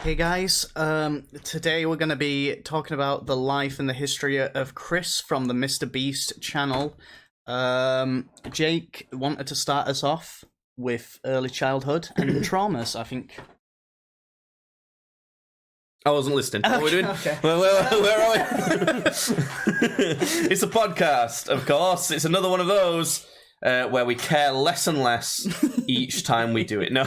Hey guys, today we're going to be talking about the life and the history of Chris from the Mr. Beast channel. Jake wanted to start us off with early childhood and traumas, I think. I wasn't listening. What are we doing? Okay. Where are we? It's a podcast, of course. It's another one of those where we care less and less each time we do it. No.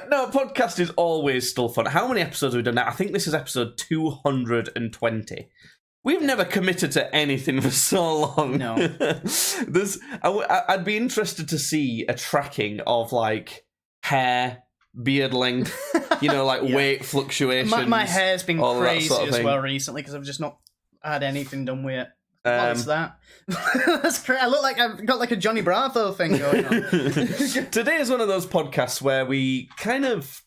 No, podcast is always still fun. How many episodes have we done now? I think this is episode 220. We've never committed to anything for so long. No. I'd be interested to see a tracking of, like, hair, beard length, weight fluctuations. My hair's been crazy sort of as well recently because I've just not had anything done with it. What's that? That's crazy. I look like I've got like a Johnny Bravo thing going on. Today is one of those podcasts where we kind of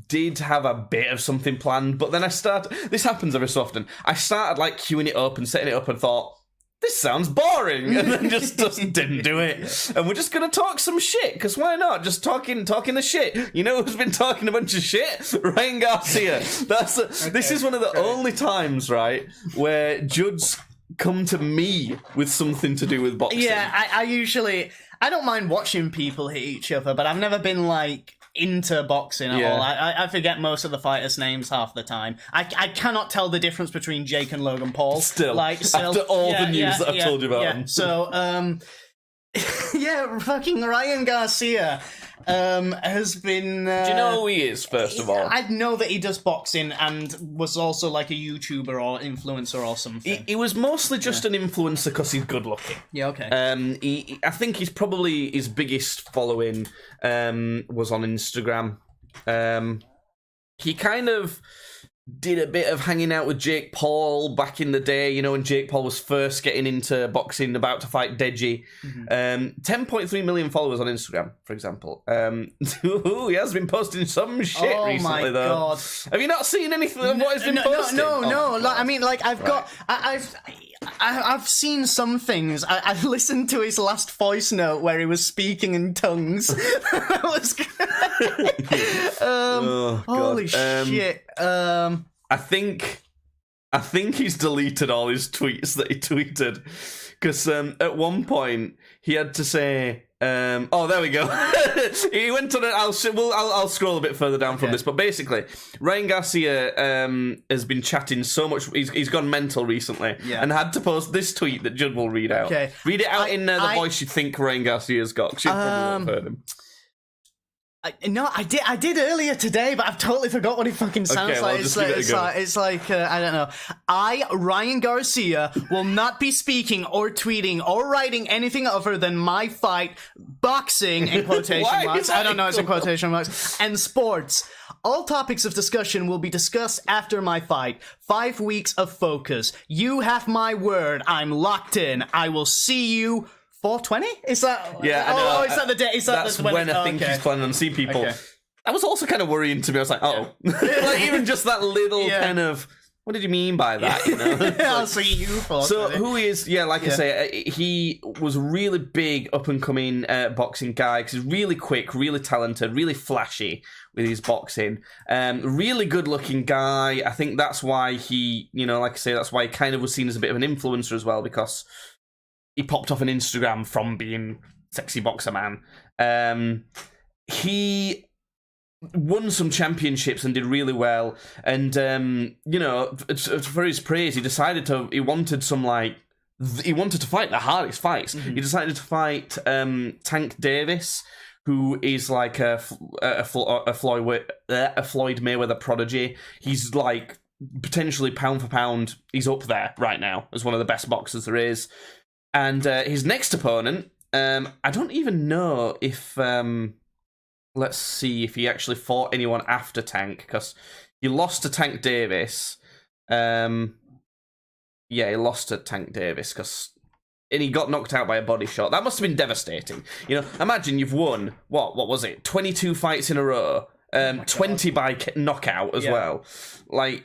did have a bit of something planned, but then this happens every so often. I started like queuing it up and setting it up and thought, this sounds boring, and then just didn't do it. And we're just going to talk some shit, because why not? Just talking the shit. You know who's been talking a bunch of shit? Ryan Garcia. This is one of the only times, right, where Judd's come to me with something to do with boxing. Yeah, I don't mind watching people hit each other, but I've never been like into boxing at all. I forget most of the fighters' names half the time. I cannot tell the difference between Jake and Logan Paul. Still after all the news that I've told you about him. So, fucking Ryan Garcia has been... Do you know who he is, first of all? I know that he does boxing and was also like a YouTuber or influencer or something. He was mostly just an influencer because he's good looking. Yeah, okay. I think he's probably his biggest following was on Instagram. He kind of did a bit of hanging out with Jake Paul back in the day, when Jake Paul was first getting into boxing, about to fight Deji. 10.3 million followers on Instagram, for example. He has been posting some shit recently, though. Oh my God. Have you not seen anything of what he's been posting? No. I've seen some things. I listened to his last voice note where he was speaking in tongues. That was great. Holy shit. I think he's deleted all his tweets that he tweeted, because at one point he had to say, there we go. He went on it. I'll scroll a bit further down from this, but basically, Ryan Garcia has been chatting so much. He's gone mental recently, and had to post this tweet that Judd will read out. Okay. Read it out in the voice you think Ryan Garcia's got, because you probably won't heard him. I did earlier today, but I've totally forgot what he fucking sounds like. It's like I don't know. Ryan Garcia, will not be speaking or tweeting or writing anything other than my fight, boxing, in quotation marks. I don't know, it's in quotation marks, and sports. All topics of discussion will be discussed after my fight. 5 weeks of focus. You have my word. I'm locked in. I will see you 420? Is that... Yeah, I know. Is that the day? That's when I think he's planning on seeing people. Okay. That was also kind of worrying to me. I was like, like, even just that little kind of... What did you mean by that? I'll see you 420. So who he is... Yeah, like I say, he was really big, up-and-coming boxing guy, because he's really quick, really talented, really flashy with his boxing. Really good-looking guy. I think that's why he, like I say, that's why he kind of was seen as a bit of an influencer as well, because... he popped off on Instagram from being sexy boxer man. He won some championships and did really well. And, for his praise, he wanted to fight the hardest fights. He decided to fight Tank Davis, who is like a Floyd Mayweather prodigy. He's like potentially pound for pound, he's up there right now as one of the best boxers there is. And his next opponent, I don't even know if... let's see if he actually fought anyone after Tank, because he lost to Tank Davis. He lost to Tank Davis, and he got knocked out by a body shot. That must have been devastating. Imagine you've won, what was it, 22 fights in a row, 20 by knockout as well. Like...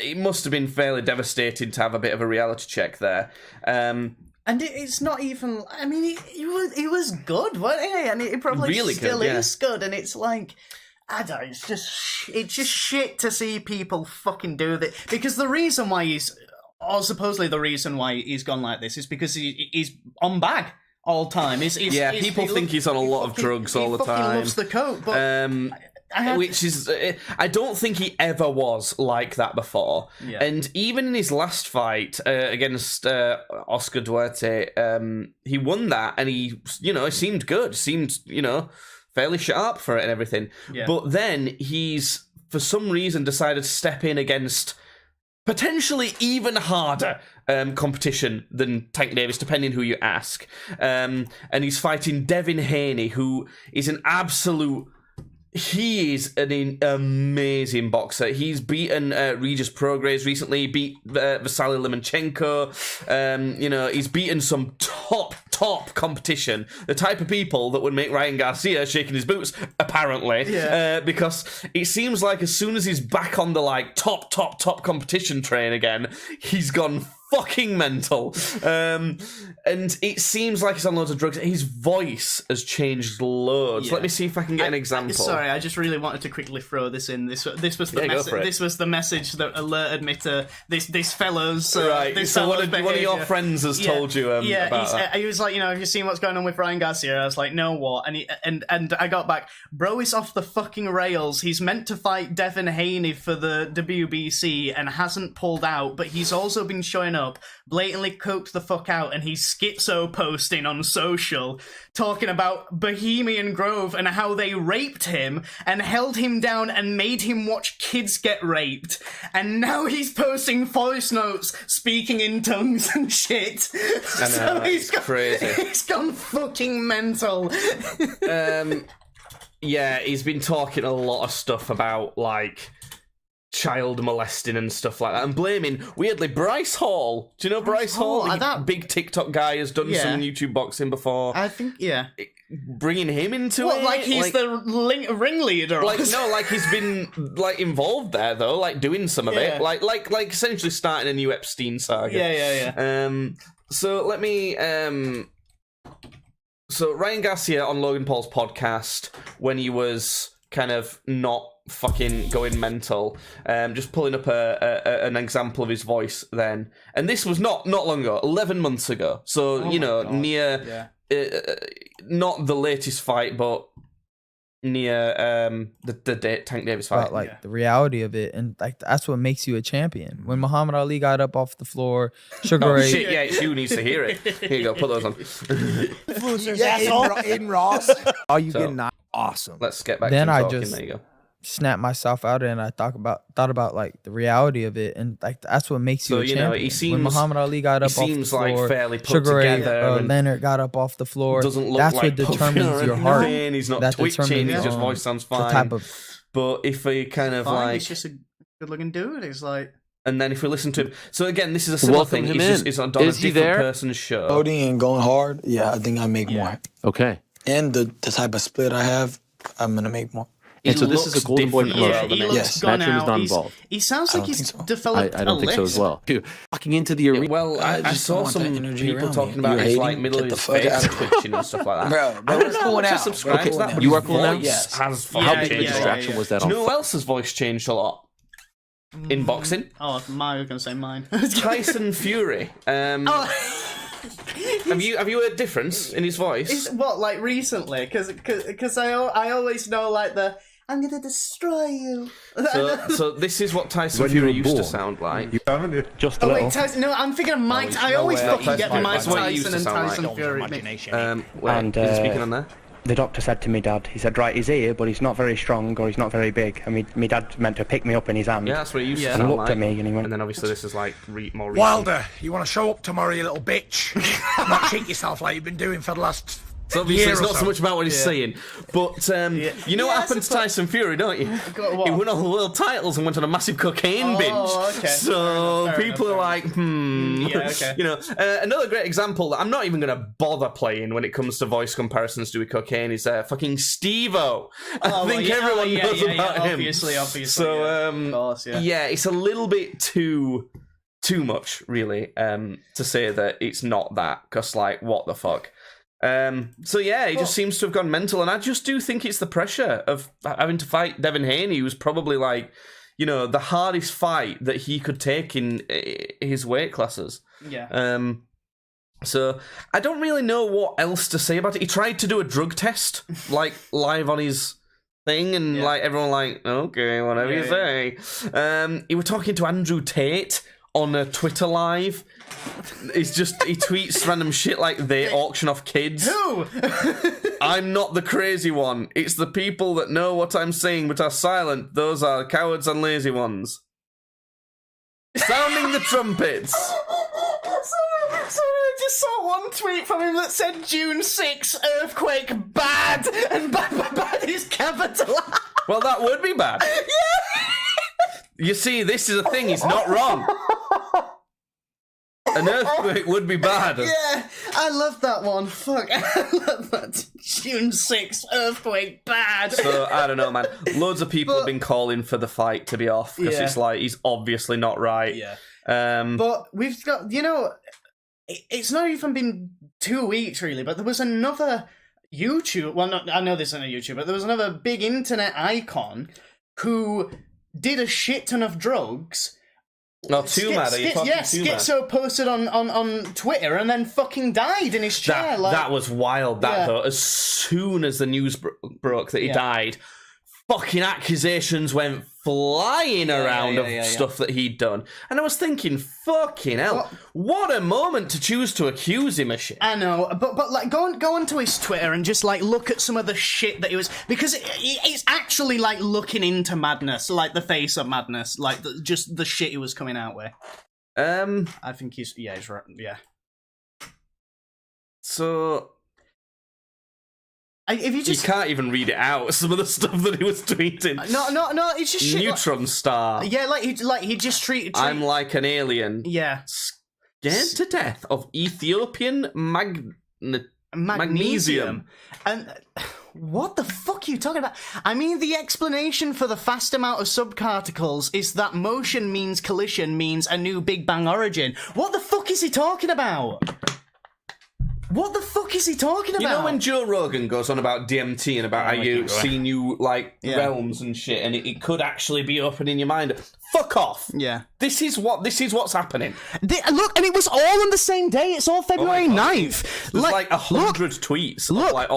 it must have been fairly devastating to have a bit of a reality check there. And it's not even... I mean, he was good, wasn't he? And he probably really still good, is good. And it's like... I don't know, it's just shit to see people fucking do that, because the reason why supposedly the reason why he's gone like this is because he's on bag all the time. People think he's on a lot of drugs all the time. He loves the coke, but I don't think he ever was like that before. Yeah. And even in his last fight against Oscar Duarte, he won that, and he seemed good, fairly sharp for it and everything. Yeah. But then he's, for some reason, decided to step in against potentially even harder competition than Tank Davis, depending who you ask. And he's fighting Devin Haney, who is an absolute... He is an amazing boxer. He's beaten Regis Prograis recently, beat Vasily Lomachenko. He's beaten some top competition. The type of people that would make Ryan Garcia shaking his boots, apparently. Yeah. Because it seems like as soon as he's back on the top competition train again, he's gone fucking mental. And it seems like he's on loads of drugs. His voice has changed loads. Yeah. Let me see if I can get an example. Sorry, I just really wanted to quickly throw this in. This was the message that alerted me to this fellow's right. This so one of your friends has told you about that. He was like, have you seen what's going on with Ryan Garcia? I was like, no, what? And I got back, bro is off the fucking rails. He's meant to fight Devin Haney for the WBC and hasn't pulled out, but he's also been showing up, blatantly coked the fuck out, and he's schizo posting on social talking about Bohemian Grove and how they raped him and held him down and made him watch kids get raped, and now he's posting voice notes speaking in tongues and shit. I know, he's crazy. He's gone fucking mental. Yeah, he's been talking a lot of stuff about child molesting and stuff like that, and blaming, weirdly, Bryce Hall. Do you know Bryce Hall? That big TikTok guy has done some YouTube boxing before. I think, bringing him into it? Like he's the ringleader? He's been involved there though, doing some of it, like essentially starting a new Epstein saga. Yeah. So let me. So Ryan Garcia on Logan Paul's podcast when he was kind of not fucking going mental, just pulling up an example of his voice then, and this was not long ago, 11 months ago, so near not the latest fight, but near the Tank Davis fight. But the reality of it, and that's what makes you a champion. When Muhammad Ali got up off the floor, Sugar Ray... Shit, yeah, it's you needs to hear it. Here you go, put those on. Aiden Ross. Oh, you getting awesome. Let's get back then to talking. I just there you go. Snap myself out of it, and I thought about the reality of it, and that's what makes you a champion. He seems, when Muhammad Ali got up off the floor, fairly put Sugar Ray together, Leonard got up off the floor. Doesn't look that's like what determines your heart. He's not twitching. His voice sounds fine. But if he kind of he's just a good-looking dude. He's like. And then if we listen to him, so again, this is a similar thing. He's on a different person's show. Coding and going hard. Yeah, I think I make more. Okay. And the type of split I have, I'm gonna make more. And so this is a Golden Boy promotion. He looks gone out. Was not involved. He sounds like he's developed I don't think so as well. Walking into the arena. Well, I saw some people talking about his middle of his face twitching and stuff like that. Bro, what's going out? Subscribe to that, you are cool now? Yes. How big a distraction was that on? Do you know who else's voice changed a lot? In boxing? Oh, I was going to say mine. Tyson Fury. Have you heard a difference in his voice? Recently? Because I always know the I'm gonna destroy you. So this is what Tyson Fury used to sound like. Just a little. Wait, Tyson, no, I'm thinking of Mike. I always fucking get Mike Tyson and Tyson Fury. And speaking on there. The doctor said to me, Dad, he said, right, he's here, but he's not very strong or he's not very big. And my dad meant to pick me up in his hand. Yeah, that's what he used to sound like. And looked at me and he went... And then obviously this is more recent. Wilder, you want to show up tomorrow, you little bitch? Not cheat yourself like you've been doing for the last... So obviously it's not so much about what he's saying, but you know what happened to Tyson Fury, don't you? He won all the world titles and went on a massive cocaine binge. Okay. So people are like, Yeah, okay. Another great example that I'm not even going to bother playing when it comes to voice comparisons to with cocaine is fucking Steve-O. I think everyone knows about him. Obviously. So, of course, it's a little bit too much, really, to say that it's not that, because, what the fuck? So yeah, he just seems to have gone mental, and I just do think it's the pressure of having to fight Devin Haney, who's probably like, you know, the hardest fight that he could take in his weight classes. Yeah. So I don't really know what else to say about it. He tried to do a drug test, like live on his thing, and like everyone like, okay, whatever you say. He was talking to Andrew Tate on a Twitter live. He tweets random shit like they auction off kids. Who? I'm not the crazy one. It's the people that know what I'm saying but are silent. Those are cowards and lazy ones. Sounding the trumpets. Sorry, I just saw one tweet from him that said June 6th, earthquake, bad, and bad is capital. Well, that would be bad. Yeah. You see, this is a thing, he's not wrong. An earthquake would be bad. Yeah, I love that one. Fuck, I love that. June 6th, earthquake, bad. So, I don't know, man. Loads of people have been calling for the fight to be off, because it's like, he's obviously not right. Yeah. But we've got, you know, it's not even been 2 weeks, really, but there was another YouTube, well, not, I know this isn't a YouTube, but there was another big internet icon who did a shit ton of drugs. Oh, Schizo posted on Twitter and then fucking died in his chair. That was wild, though. As soon as the news broke that he died, fucking accusations went flying around of stuff that he'd done. And I was thinking, fucking hell, what a moment to choose to accuse him of shit. I know, but like, go onto his Twitter and just, like, look at some of the shit that he was... Because it's actually, like, looking into madness, like the face of madness, like, just the shit he was coming out with. I think he's right, yeah. So... If you can't even read it out. Some of the stuff that he was tweeting. No, it's just shit. Neutron star. Yeah, he just treated. I'm like an alien. Yeah. Scared to death of Ethiopian magnesium. And what the fuck are you talking about? I mean, the explanation for the fast amount of subparticles is that motion means collision means a new Big Bang origin. What the fuck is he talking about? What the fuck is he talking about? You know when Joe Rogan goes on about DMT and about how you see new, like, realms and shit, and it could actually be open in your mind? Fuck off. Yeah. This is what's happening. Look, and it was all on the same day. It's all February 9th. There's like 100 tweets. Look,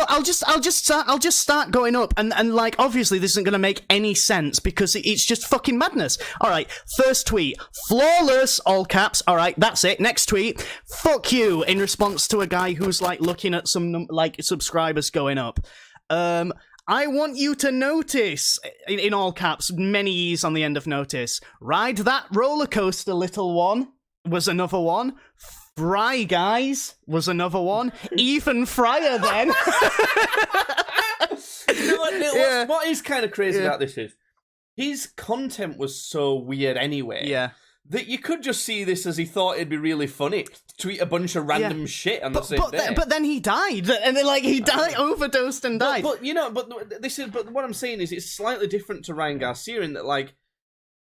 I'll just start going up, and like, obviously this isn't going to make any sense because it's just fucking madness. All right, first tweet, flawless, all caps. All right, that's it. Next tweet, fuck you, in response to a guy who's like looking at some like subscribers going up. I want you to notice, in all caps, many E's on the end of notice. Ride that roller coaster, little one, was another one. Fry Guys was another one. Ethan Fryer then. You know what, Neil, what is kind of crazy about this is his content was so weird anyway. Yeah. That you could just see this as he thought it'd be really funny to tweet a bunch of random shit on the same day. But then he died, and then like he died, overdosed and died. But what I'm saying is it's slightly different to Ryan Garcia in that like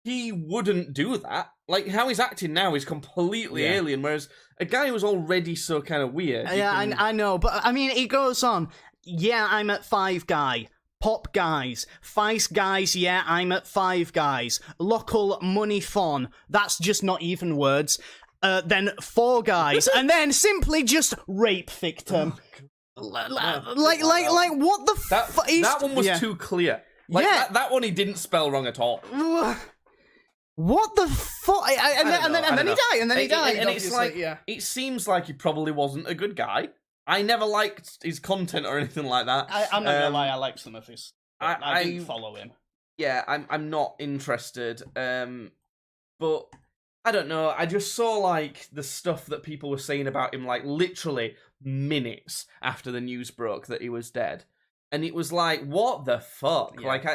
he wouldn't do that. Like how he's acting now is completely alien, whereas a guy who's already so kind of weird. Yeah, I know, but I mean, it goes on. Yeah, I'm at Five Guy. Pop Guys. Feist Guys, yeah, I'm at Five Guys. Local Money Fun. That's just not even words. Then Four Guys. And then simply just rape victim. Like, what the fuck? That one was too clear. Like, that one he didn't spell wrong at all. What the fuck? And then he died. And then he died. And it's like, it seems like he probably wasn't a good guy. I never liked his content or anything like that. I'm not gonna lie, I like some of his. I didn't follow him. Yeah, I'm not interested. But I don't know. I just saw like the stuff that people were saying about him, like literally minutes after the news broke that he was dead, and it was like, what the fuck? Yeah. Like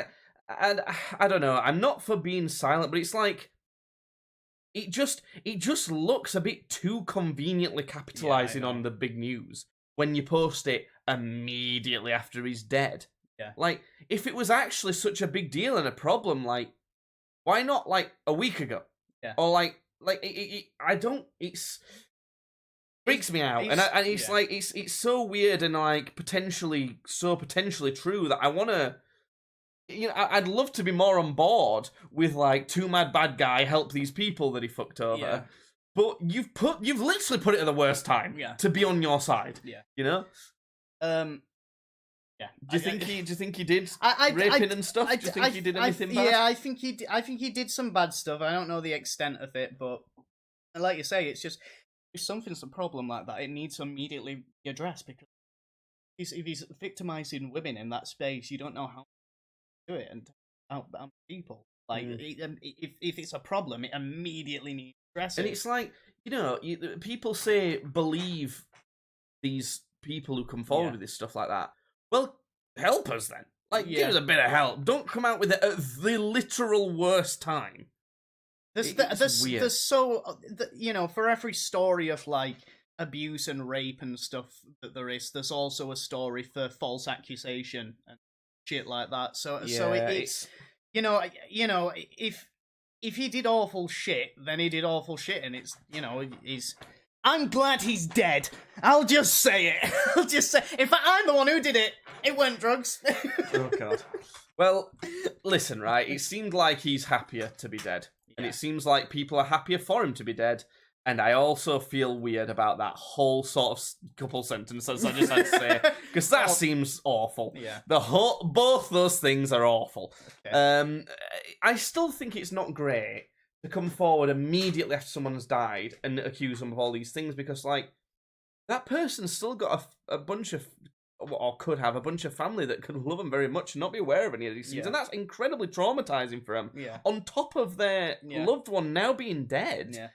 I don't know. I'm not for being silent, but it's like it just looks a bit too conveniently capitalizing on the big news when you post it immediately after he's dead. Yeah. Like, if it was actually such a big deal and a problem, like, why not, like, a week ago? Yeah. Or, like, I don't, it's freaks me out, and it's like it's so weird and like potentially true that I want to. I'd love to be more on board with like too mad bad guy help these people that he fucked over. Yeah. But you've literally put it at the worst time to be on your side. Yeah. You know? Yeah. Do you think he did raping and stuff? Do you think he did anything bad? Yeah, I think he did some bad stuff. I don't know the extent of it, but like you say, it's just if something's a problem like that, it needs to immediately be addressed because if he's victimizing women in that space, you don't know how to do it and out people. Like if it's a problem, it immediately needs to address it. And it's like people say believe these people who come forward with this stuff like that. Well, help us then. Like, give us a bit of help. Don't come out with it at the literal worst time. There's for every story of like abuse and rape and stuff that there's also a story for false accusation and shit like that. So it's if he did awful shit, then he did awful shit, and it's he's. I'm glad he's dead. I'll just say it. In fact, I'm the one who did it. It weren't drugs. Oh, God. Well, listen, right? It seemed like he's happier to be dead. Yeah. And it seems like people are happier for him to be dead. And I also feel weird about that whole sort of couple sentences I just had to say. Because that seems awful. Yeah. Both those things are awful. Okay. I still think it's not great to come forward immediately after someone's died and accuse them of all these things because, like, that person's still got a bunch of, or could have a bunch of family that could love them very much and not be aware of any of these things, and that's incredibly traumatizing for them. Yeah. On top of their loved one now being dead,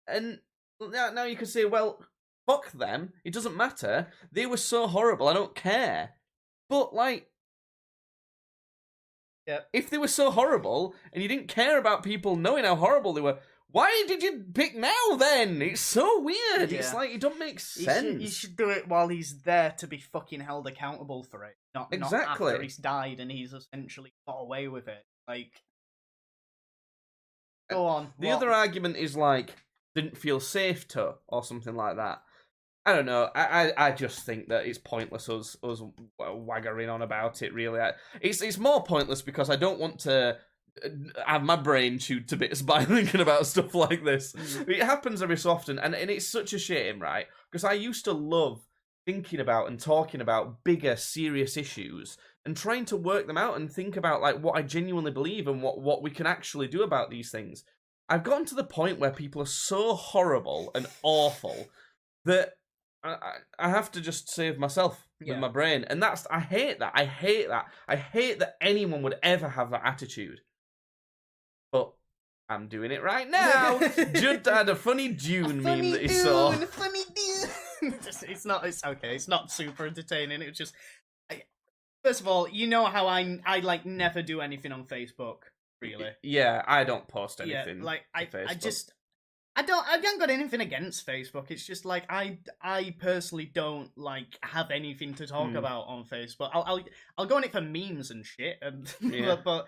and now you can say, well, fuck them. It doesn't matter. They were so horrible. I don't care. But like. If they were so horrible, and you didn't care about people knowing how horrible they were, why did you pick now then? It's so weird. It's like, it don't make sense. You should do it while he's there to be fucking held accountable for it. Not after he's died and he's essentially got away with it. Like, go on. The other argument is like, didn't feel safe to, or something like that. I don't know. I just think that it's pointless us waggering on about it. Really, it's more pointless because I don't want to have my brain chewed to bits by thinking about stuff like this. It happens every so often, and it's such a shame, right? Because I used to love thinking about and talking about bigger, serious issues and trying to work them out and think about like what I genuinely believe and what we can actually do about these things. I've gotten to the point where people are so horrible and awful that I have to just save myself with my brain. And I hate that. I hate that anyone would ever have that attitude. But I'm doing it right now. Judd had a funny Dune meme that he saw. Funny Dune. It's okay. It's not super entertaining. It's just... First of all, you know how I like never do anything on Facebook, really. Yeah, I don't post anything. Yeah, like on Facebook. I haven't got anything against Facebook. It's just like I personally don't like have anything to talk about on Facebook. I'll go on it for memes and shit. And but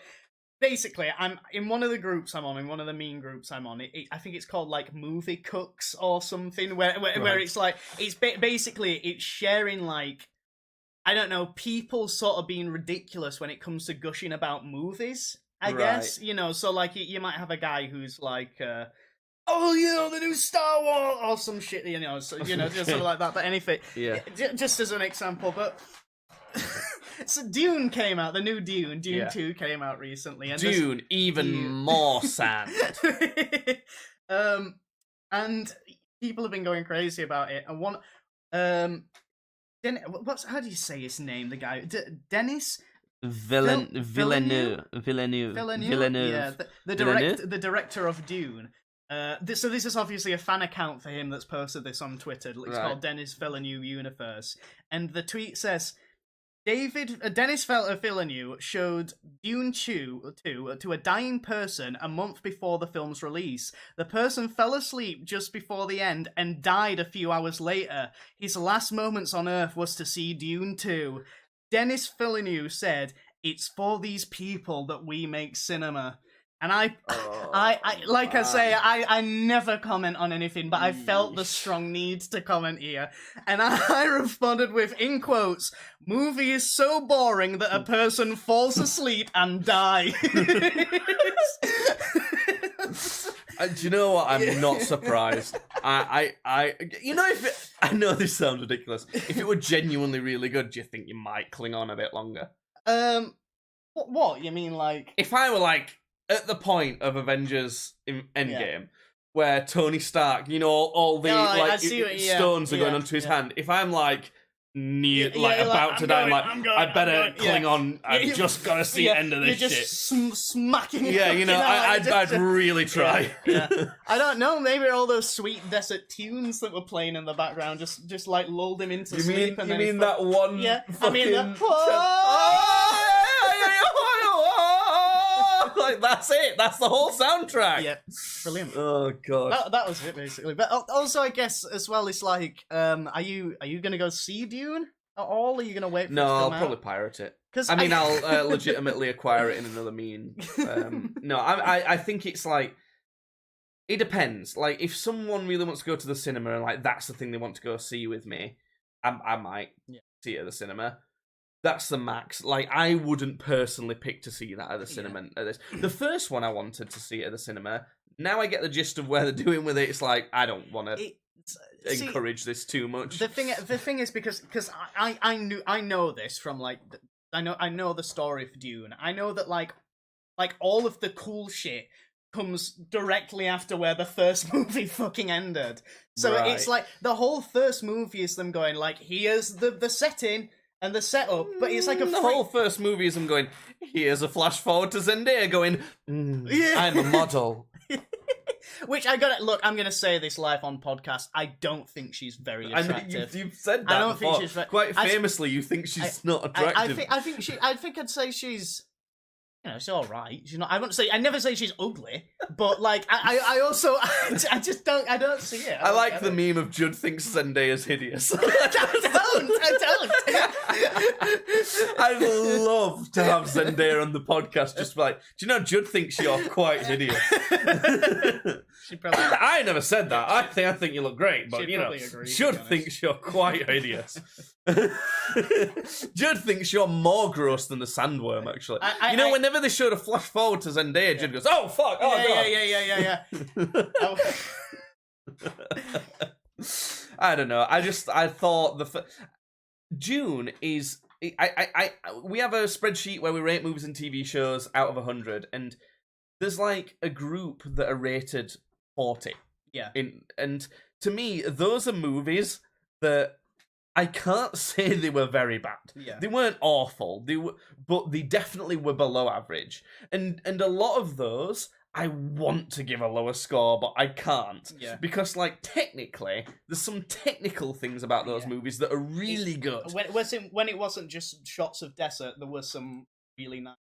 basically, I'm in one of the groups I'm on, in one of the meme groups I'm on. I think it's called like Movie Cooks or something, where it's like it's basically it's sharing like I don't know people sort of being ridiculous when it comes to gushing about movies. I guess so like you might have a guy who's like. Oh, the new Star Wars or some shit, just sort of like that. But anything, just as an example. But so Dune came out, the new Dune 2 came out recently, and Dune even more sad. And people have been going crazy about it. And one, how do you say his name? The guy, Denis. Villeneuve. Yeah, the director of Dune. So this is obviously a fan account for him that's posted this on Twitter. It's called Denis Villeneuve Universe. And the tweet says, Denis Villeneuve showed Dune 2 to a dying person a month before the film's release. The person fell asleep just before the end and died a few hours later. His last moments on Earth was to see Dune 2. Denis Villeneuve said, "It's for these people that we make cinema." And I never comment on anything, but I felt the strong need to comment here. And I responded with, in quotes, "Movie is so boring that a person falls asleep and dies." Do you know what? I'm not surprised. I know this sounds ridiculous. If it were genuinely really good, do you think you might cling on a bit longer? What? You mean, like... If I were, like, at the point of Avengers Endgame, where Tony Stark, you know, all the stones are going onto his hand, if I'm, like... about to die, I better cling on. I've just got to see the end of this shit. Smacking it. Yeah, you know, I'd really try. Yeah. I don't know. Maybe all those sweet desert tunes that were playing in the background just like lulled him into sleep. You mean that one? Yeah, fucking... Like that's it. That's the whole soundtrack. Yeah, brilliant. Oh god, that was it basically. But also, I guess as well, it's like, are you gonna go see Dune at all? Are you gonna wait? For No, it to I'll come probably out? pirate it. I'll legitimately acquire it in another mean. No, I think it's like it depends. Like if someone really wants to go to the cinema and like that's the thing they want to go see with me, I might see it at the cinema. That's the max. Like, I wouldn't personally pick to see that at the cinema. At this, the first one I wanted to see at the cinema. Now I get the gist of where they're doing with it. It's like I don't want to encourage this too much. The thing is because I know this from like I know the story of Dune. I know that like all of the cool shit comes directly after where the first movie fucking ended. So it's like the whole first movie is them going like, here's the setting. And the setup, but it's like the whole first movie is him going, here's a flash forward to Zendaya going, I'm a model. Which I'm gonna say this live on podcast, I don't think she's very attractive. I know you've said that I don't before. think she's quite famously, you think she's not attractive. I think I'd say she's, you know, she's all right. She's not. I never say she's ugly, but like I also I just don't see it. I like the meme of Judd thinks Zendaya's hideous. I don't. I'd love to have Zendaya on the podcast. Just like, do you know Judd thinks you're quite hideous? I never said that. I think you look great, but you know, Judd thinks you're quite hideous. Judd thinks you're more gross than the sandworm. Actually, whenever they showed a flash forward to Zendaya, Judd goes, "Oh fuck! Oh god!" I don't know. I thought June is. We have a spreadsheet where we rate movies and TV shows out of 100, and there's like a group that are rated 40. Yeah. And to me, those are movies that I can't say they were very bad. Yeah. They weren't awful. But they definitely were below average. And a lot of those I want to give a lower score, but I can't. Yeah. Because, like, technically, there's some technical things about those movies that are really good. When it wasn't just shots of desert, there was some really nice,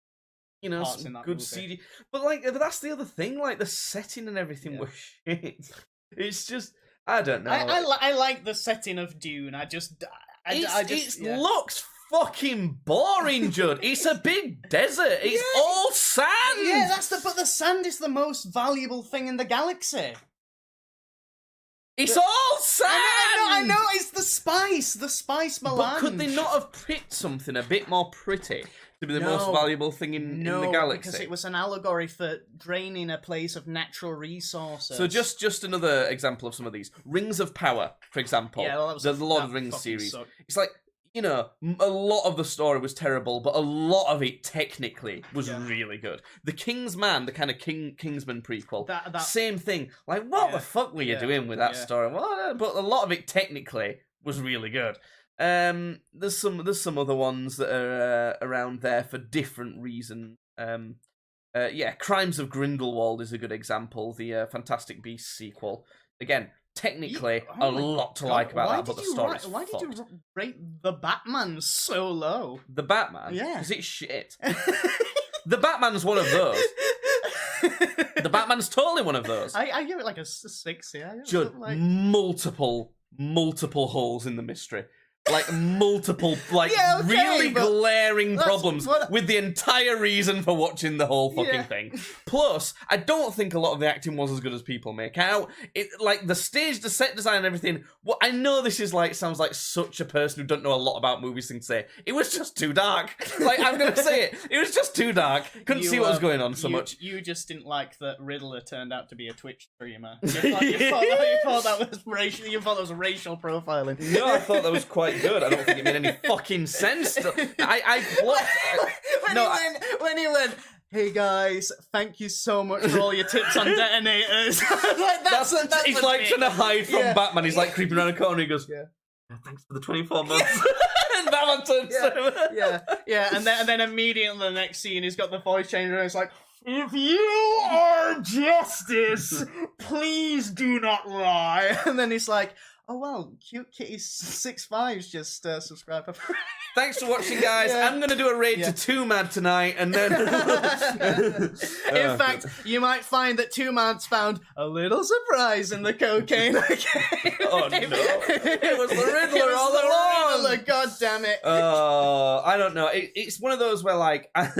parts in that good movie. CG. But that's the other thing. Like, the setting and everything was shit. It's just, I don't know. I like the setting of Dune. It looks fucking boring, Judd. It's a big desert. It's all sand. Yeah, but the sand is the most valuable thing in the galaxy. It's all sand. I know. It's the spice melange. But could they not have picked something a bit more pretty to be the most valuable thing in the galaxy? Because it was an allegory for draining a place of natural resources. So just another example of some of these. Rings of Power, for example. Yeah, well, the Lord of the Rings series. Sucked. It's like, a lot of the story was terrible, but a lot of it technically was really good. The King's Man, the kind of Kingsman prequel, same thing. Like, what the fuck were you doing with that story? Well, but a lot of it technically was really good. There's some other ones that are around there for different reasons. Crimes of Grindelwald is a good example. The Fantastic Beasts sequel. Again, technically, a lot to like about that, but the story's Why did you rate The Batman so low? The Batman? Yeah. Because it's shit. The Batman's one of those. The Batman's totally one of those. I give it like a 6, yeah. Judd, multiple holes in the mystery. like multiple, like really glaring problems with the entire reason for watching the whole fucking thing. Plus, I don't think a lot of the acting was as good as people make out. Like the stage, the set design, and everything. Well, I know this is like sounds like such a person who doesn't know a lot about movies thing to say. It was just too dark. Like I'm gonna say it. It was just too dark. Couldn't see what was going on so much. You just didn't like that Riddler turned out to be a Twitch streamer. You thought that was racial. You thought that was racial profiling. No, I thought that was quite good. I don't think it made any fucking sense. When he went, hey guys, thank you so much for all your tips on detonators. Like, that's he's like trying to hide from Batman. He's like creeping around a corner. He goes, thanks for the 24 months. And Batman turns and then immediately the next scene, he's got the voice changer, and it's like, if you are justice, please do not lie. And then he's like, oh well, cute kitty 6'5's just subscribe. Thanks for watching, guys. I'm gonna do a raid to 2 Mad tonight, and then in fact, you might find that 2 Mad's found a little surprise in the cocaine. Oh no, it was the Riddler all along. Riddler, God damn it. I don't know. It's one of those where like I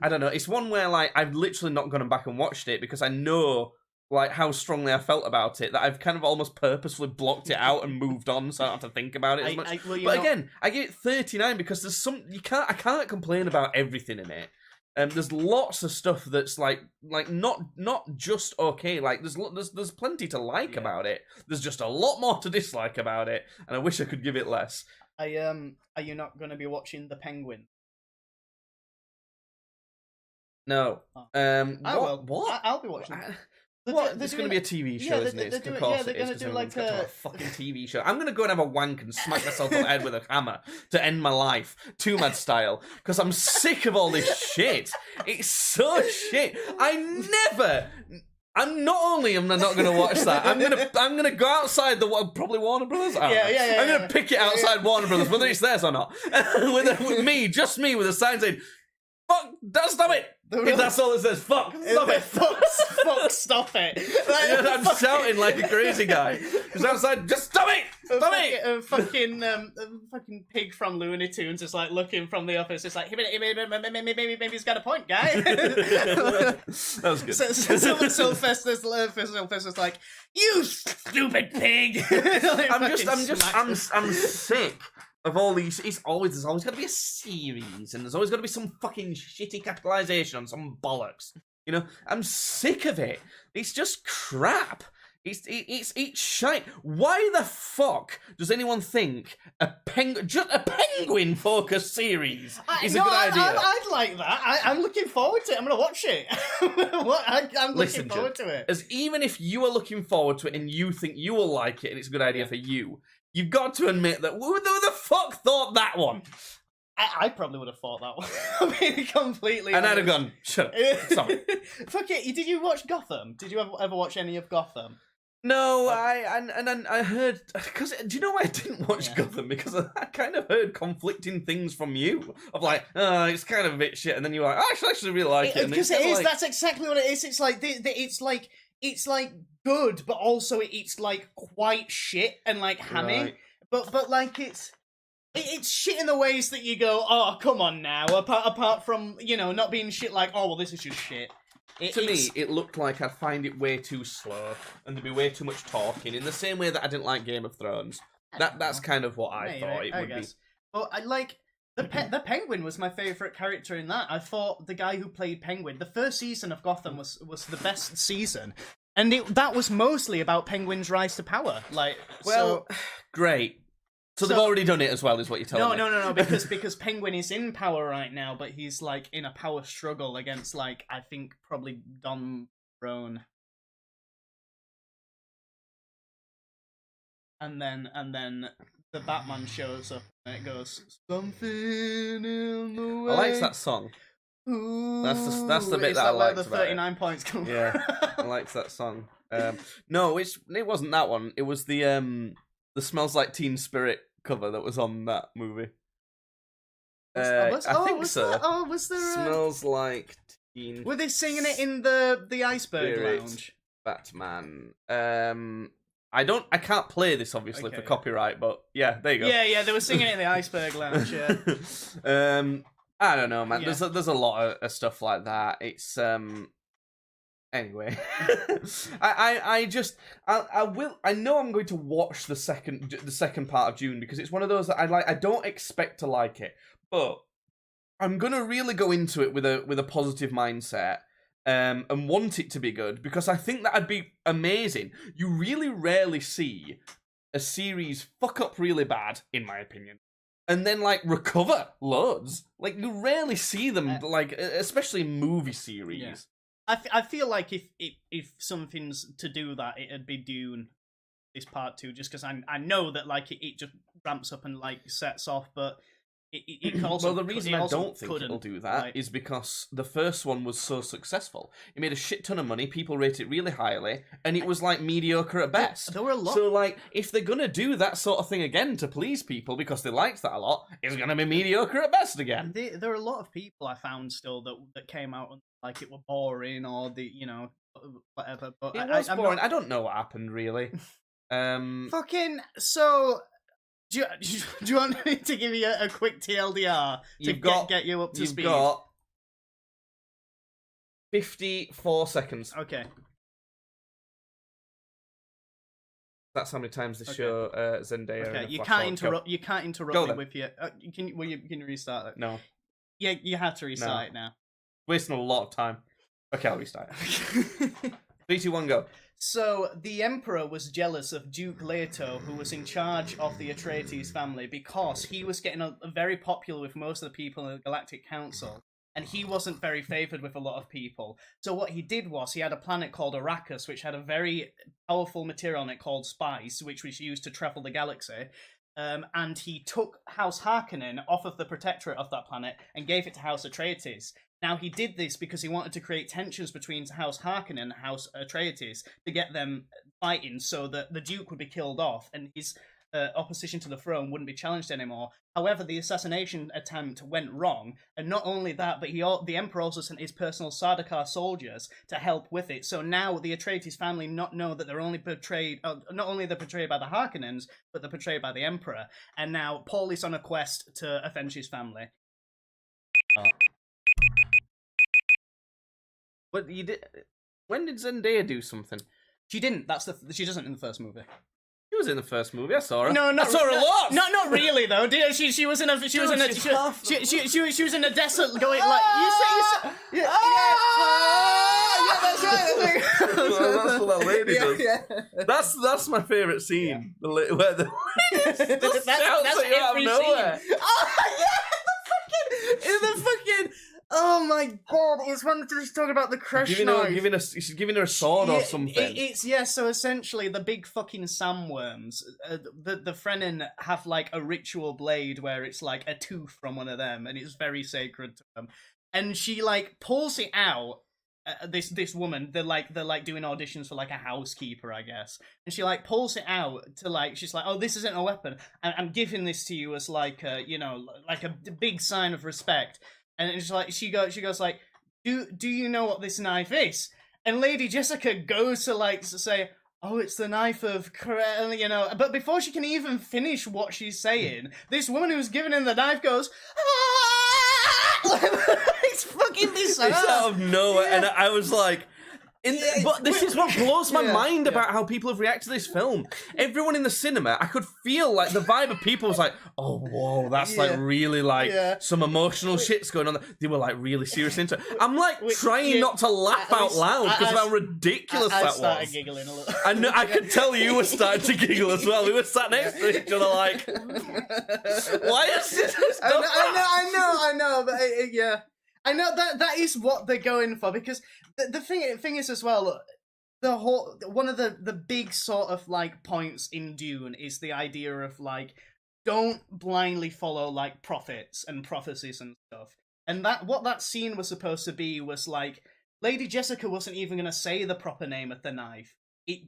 don't know. It's one where like I've literally not gone back and watched it because I know like how strongly I felt about it that I've kind of almost purposefully blocked it out and moved on, so I don't have to think about it as much. But again, I give it 39 because there's I can't complain about everything in it. There's lots of stuff that's like not just okay. Like there's plenty to like about it. There's just a lot more to dislike about it, and I wish I could give it less. Are you not going to be watching The Penguin? No. I will. What? I'll be watching. There's going to be a TV show, isn't it? Of course they're it is. going to do like a fucking TV show. I'm going to go and have a wank and smack myself on the head with a hammer to end my life, 2 Mad style, because I'm sick of all this shit. It's so shit. I'm not only am I not going to watch that, I'm gonna go outside probably Warner Brothers. I'm going to pick it outside Warner Brothers, whether it's theirs or not, with me with a sign saying, "Fuck! Stop it!" That's all it says. Fuck! Stop it! Fuck! Stop it! I'm shouting like a crazy guy. Just outside. Just stop it! Stop it! A fucking pig from Looney Tunes is like looking from the office. It's like maybe he's got a point, guy. That was good. Sylvester's like, you stupid pig. I'm sick of all these. There's always got to be a series, and there's always got to be some fucking shitty capitalization on some bollocks. You know, I'm sick of it. It's just crap. It's shite. Why the fuck does anyone think a penguin focused series is a good idea? I'd like that. I'm looking forward to it. I'm gonna watch it. I'm looking forward to it. As even if you are looking forward to it and you think you will like it and it's a good idea for you, you've got to admit that who the fuck thought that one? I probably would have thought that one. I mean, completely. And I'd have gone, shut up. Sorry. Fuck it. Did you watch Gotham? Did you ever watch any of Gotham? No, I heard, because do you know why I didn't watch Gotham? Because I kind of heard conflicting things from you of like, oh, it's kind of a bit shit, and then you're like, I actually really like it. Because it is. Like... That's exactly what it is. It's like it's like good, but also it's like quite shit and like hammy. Right. But like it's shit in the ways that you go, oh, come on now. Apart from, you know, not being shit like, oh well, this is just shit. To me, it looked like I'd find it way too slow, and there'd be way too much talking, in the same way that I didn't like Game of Thrones. That's kind of what I thought it would be. Well, I like... The Penguin was my favourite character in that. I thought the guy who played Penguin, the first season of Gotham was the best season, and that was mostly about Penguin's rise to power. Like, great. So they've already done it as well, is what you're telling me? No, because Penguin is in power right now, but he's like in a power struggle against like I think probably Don Roan. And then the Batman shows up and it goes something in the way. I like that song. Ooh, that's the bit that I liked where the 39 points come from. Yeah, I liked that song. No, it wasn't that one. It was the Smells Like Teen Spirit cover that was on that movie. I think so. Was there? Smells Like Teen. Were they singing it in the Iceberg Spirit Lounge? Batman. I can't play this obviously for copyright, but yeah, there you go. Yeah, they were singing it in the Iceberg Lounge. Yeah. I don't know, man. Yeah. There's a lot of stuff like that. It's anyway. I know I'm going to watch the second part of June because it's one of those that I like. I don't expect to like it, but I'm gonna really go into it with a positive mindset. And want it to be good because I think that'd be amazing. You really rarely see a series fuck up really bad, in my opinion, and then like recover loads. Like you rarely see them, like especially movie series. Yeah. I feel like if something's to do that, it'd be Dune. This part 2, just because I know that like it just ramps up and like sets off, but. It also, well, the reason I don't think it'll do that is because the first one was so successful. It made a shit ton of money, people rate it really highly, and it was like mediocre at best. There were a lot. So like, if they're gonna do that sort of thing again to please people because they liked that a lot, it's gonna be mediocre at best again. There are a lot of people I found still that came out and like it were boring or whatever. But it was boring. I don't know what happened really. Fucking so. Do you want me to give you a quick TLDR to get you up to speed? You've got 54 seconds. Okay. That's how many times they show Zendaya. Okay, you can't interrupt. You can't interrupt me with your. Can you restart it? No. Yeah, you have to restart it now. Wasting a lot of time. Okay, I'll restart. 3, 2, 1, go. So, the Emperor was jealous of Duke Leto, who was in charge of the Atreides family, because he was getting very popular with most of the people in the Galactic Council, and he wasn't very favoured with a lot of people. So what he did was, he had a planet called Arrakis, which had a very powerful material on it called spice, which was used to travel the galaxy, and he took House Harkonnen off of the protectorate of that planet and gave it to House Atreides. Now, he did this because he wanted to create tensions between House Harkonnen and House Atreides to get them fighting so that the Duke would be killed off and his opposition to the throne wouldn't be challenged anymore. However, the assassination attempt went wrong, and not only that, but the Emperor also sent his personal Sardaukar soldiers to help with it. So now the Atreides family know that they're only portrayed, not only they're portrayed by the Harkonnens, but they're portrayed by the Emperor. And now Paul is on a quest to avenge his family. But you did. When did Zendaya do something? She didn't. She doesn't in the first movie. She was in the first movie. I saw her. No, I saw her a lot. Not really though. She was in a. She was in a desert going like. Yeah, that's right. Well, that's what that lady does. Yeah. That's my favourite scene. Yeah. Where the that's every scene. Oh yeah, the fucking. Oh my god! It's when she's talking about the crush knife. She's giving her a sword or something. So essentially, the big fucking sandworms, the Fremen have like a ritual blade where it's like a tooth from one of them, and it's very sacred to them. And she like pulls it out. This woman, they're like doing auditions for like a housekeeper, I guess, and she like pulls it out to like she's like, oh, this isn't a weapon. I'm giving this to you as like like a big sign of respect. And it's like she goes like, do you know what this knife is? And Lady Jessica goes to like to say, oh, it's the knife of But before she can even finish what she's saying, this woman who's giving him the knife goes, it's fucking bizarre. It's out of nowhere, and I was like. But this is what blows my mind about how people have reacted to this film. Everyone in the cinema, I could feel like the vibe of people was like, oh, whoa, that's like really like some emotional shit's going on. They were like really serious into it. I'm like trying not to laugh out loud because of how ridiculous that was. I started giggling a little. I could tell you were starting to giggle as well. We were sat next to each other like, why is this? I know, but yeah. I know that is what they're going for, because the thing is as well, one of the big sort of like points in Dune is the idea of like, don't blindly follow like prophets and prophecies and stuff. And what that scene was supposed to be was like, Lady Jessica wasn't even going to say the proper name of the knife. It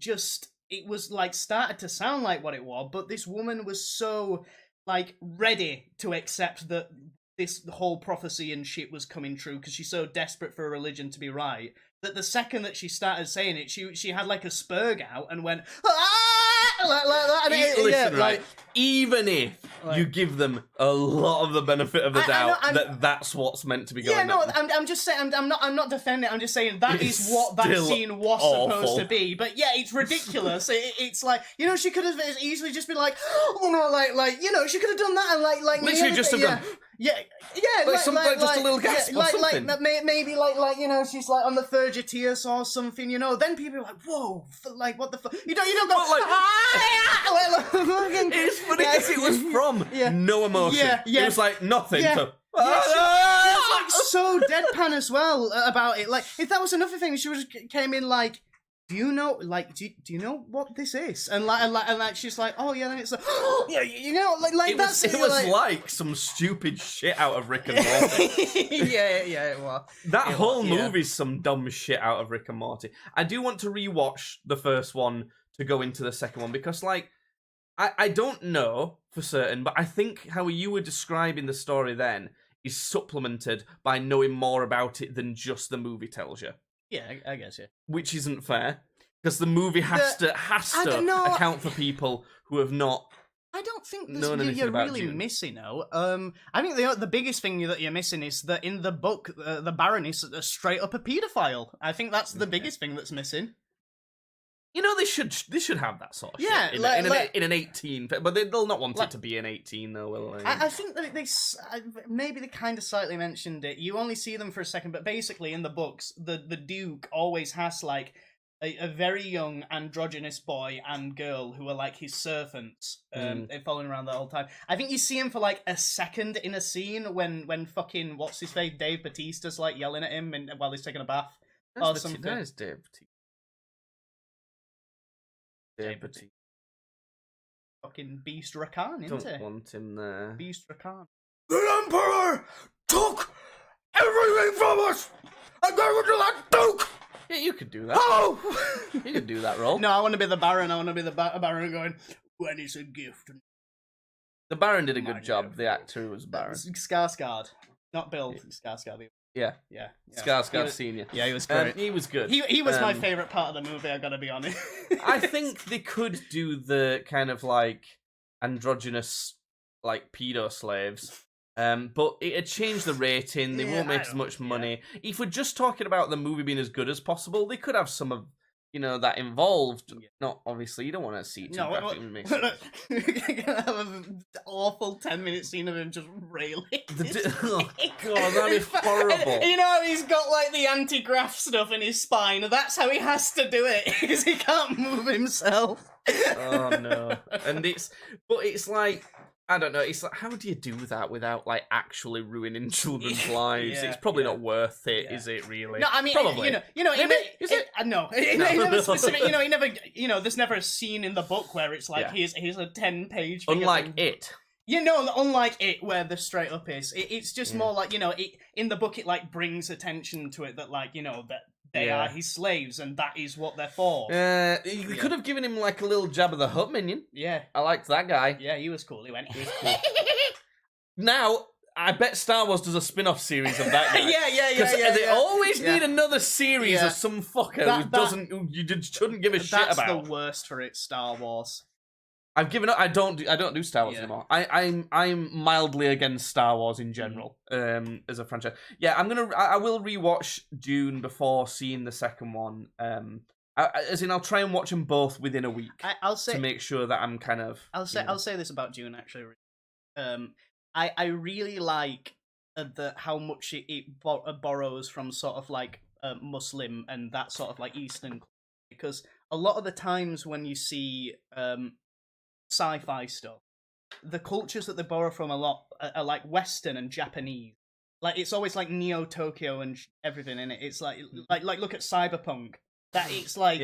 was like started to sound like what it was, but this woman was so like ready to accept that this whole prophecy and shit was coming true because she's so desperate for a religion to be right that the second that she started saying it, she had like a spurg out and went, ah! Listen, right? Even if you give them a lot of the benefit of the doubt that's what's meant to be going on. I'm just saying. I'm not defending it. I'm just saying that is what that scene was supposed to be. But yeah, it's ridiculous. It's like, you know, she could have easily just been like, you know, like you know, she could have done that and like literally just have done. Yeah, just a little gasp or something. Maybe like you know, she's like on the verge of tears or something, you know. Then people are like, whoa, like what the fuck? You don't go like. It's funny because it was from no emotion. It was like nothing. Yeah. It's like so deadpan as well about it. Like if that was another thing, she was came in like. Do you know, like, do you know what this is? And like, she's like, oh yeah, then it's like, yeah, you know, like that's it was like some stupid shit out of Rick and Morty. yeah, it was. That whole movie's some dumb shit out of Rick and Morty. I do want to rewatch the first one to go into the second one because, like, I don't know for certain, but I think how you were describing the story then is supplemented by knowing more about it than just the movie tells you. Yeah, I guess, yeah. Which isn't fair, because the movie has to account for people who have not. I don't think you're really June. missing out. I think the biggest thing that you're missing is that in the book, the Baron is straight up a paedophile. I think that's the biggest thing that's missing. You know, they should have that sort of shit in an 18, but they'll not want it to be an 18 though, will they? I think that maybe they kind of slightly mentioned it. You only see them for a second, but basically in the books, the Duke always has like a very young androgynous boy and girl who are like his servants, following around the whole time. I think you see him for like a second in a scene when fucking what's his face Dave Bautista's like yelling at him while he's taking a bath or something. That is Dave Bautista. Dave Bautista. Fucking Beast Rakan, isn't it? Don't want him there. Beast Rakan. The Emperor took everything from us and gave it to that Duke! Yeah, you could do that. Oh! You could do that role. No, I want to be the Baron. I want to be the Baron going, when it's a gift. The Baron did a good job. The actor who was Baron. Skarsgård. Not Bill. Skarsgård. Yeah. Skarsgård Senior. Yeah, he was great. He was good. He was my favourite part of the movie, I gotta be honest. I think they could do the kind of like androgynous like pedo slaves. But it'd change the rating, they won't make as much money. If we're just talking about the movie being as good as possible, they could have some of that involved. Not obviously, you don't want to see too graphic. You're gonna have an awful 10-minute scene of him just railing. Oh god, that'd be horrible. You know, he's got like the anti-graft stuff in his spine. That's how he has to do it because he can't move himself. Oh no! And it's like. I don't know. It's like, how do you do that without like actually ruining children's lives? It's probably not worth it, is it? Really? No, I mean, probably. Is it? No, he never specific. He never. There's never a scene in the book where it's like here's a 10-page. Unlike it. Unlike it, where the straight up is. It's just more like in the book it like brings attention to it that like that. They are his slaves, and that is what they're for. You could have given him like a little Jabba the Hutt minion. Yeah. I liked that guy. Yeah, he was cool. He was cool. Now, I bet Star Wars does a spin-off series of that guy. yeah. Because they always need another series of some fucker who you shouldn't give a shit about. That's the worst for it, Star Wars. I've given up. I don't do Star Wars anymore. I'm mildly against Star Wars in general, as a franchise. Yeah, I will rewatch Dune before seeing the second one. I'll try and watch them both within a week. I'll say to make sure that I'm kind of. I'll say this about Dune actually. I really like how much it borrows from sort of like Muslim and that sort of like Eastern, because a lot of the times when you see sci-fi stuff, the cultures that they borrow from a lot are like Western and Japanese. Like it's always like Neo Tokyo and everything in it. It's like look at Cyberpunk. That it's like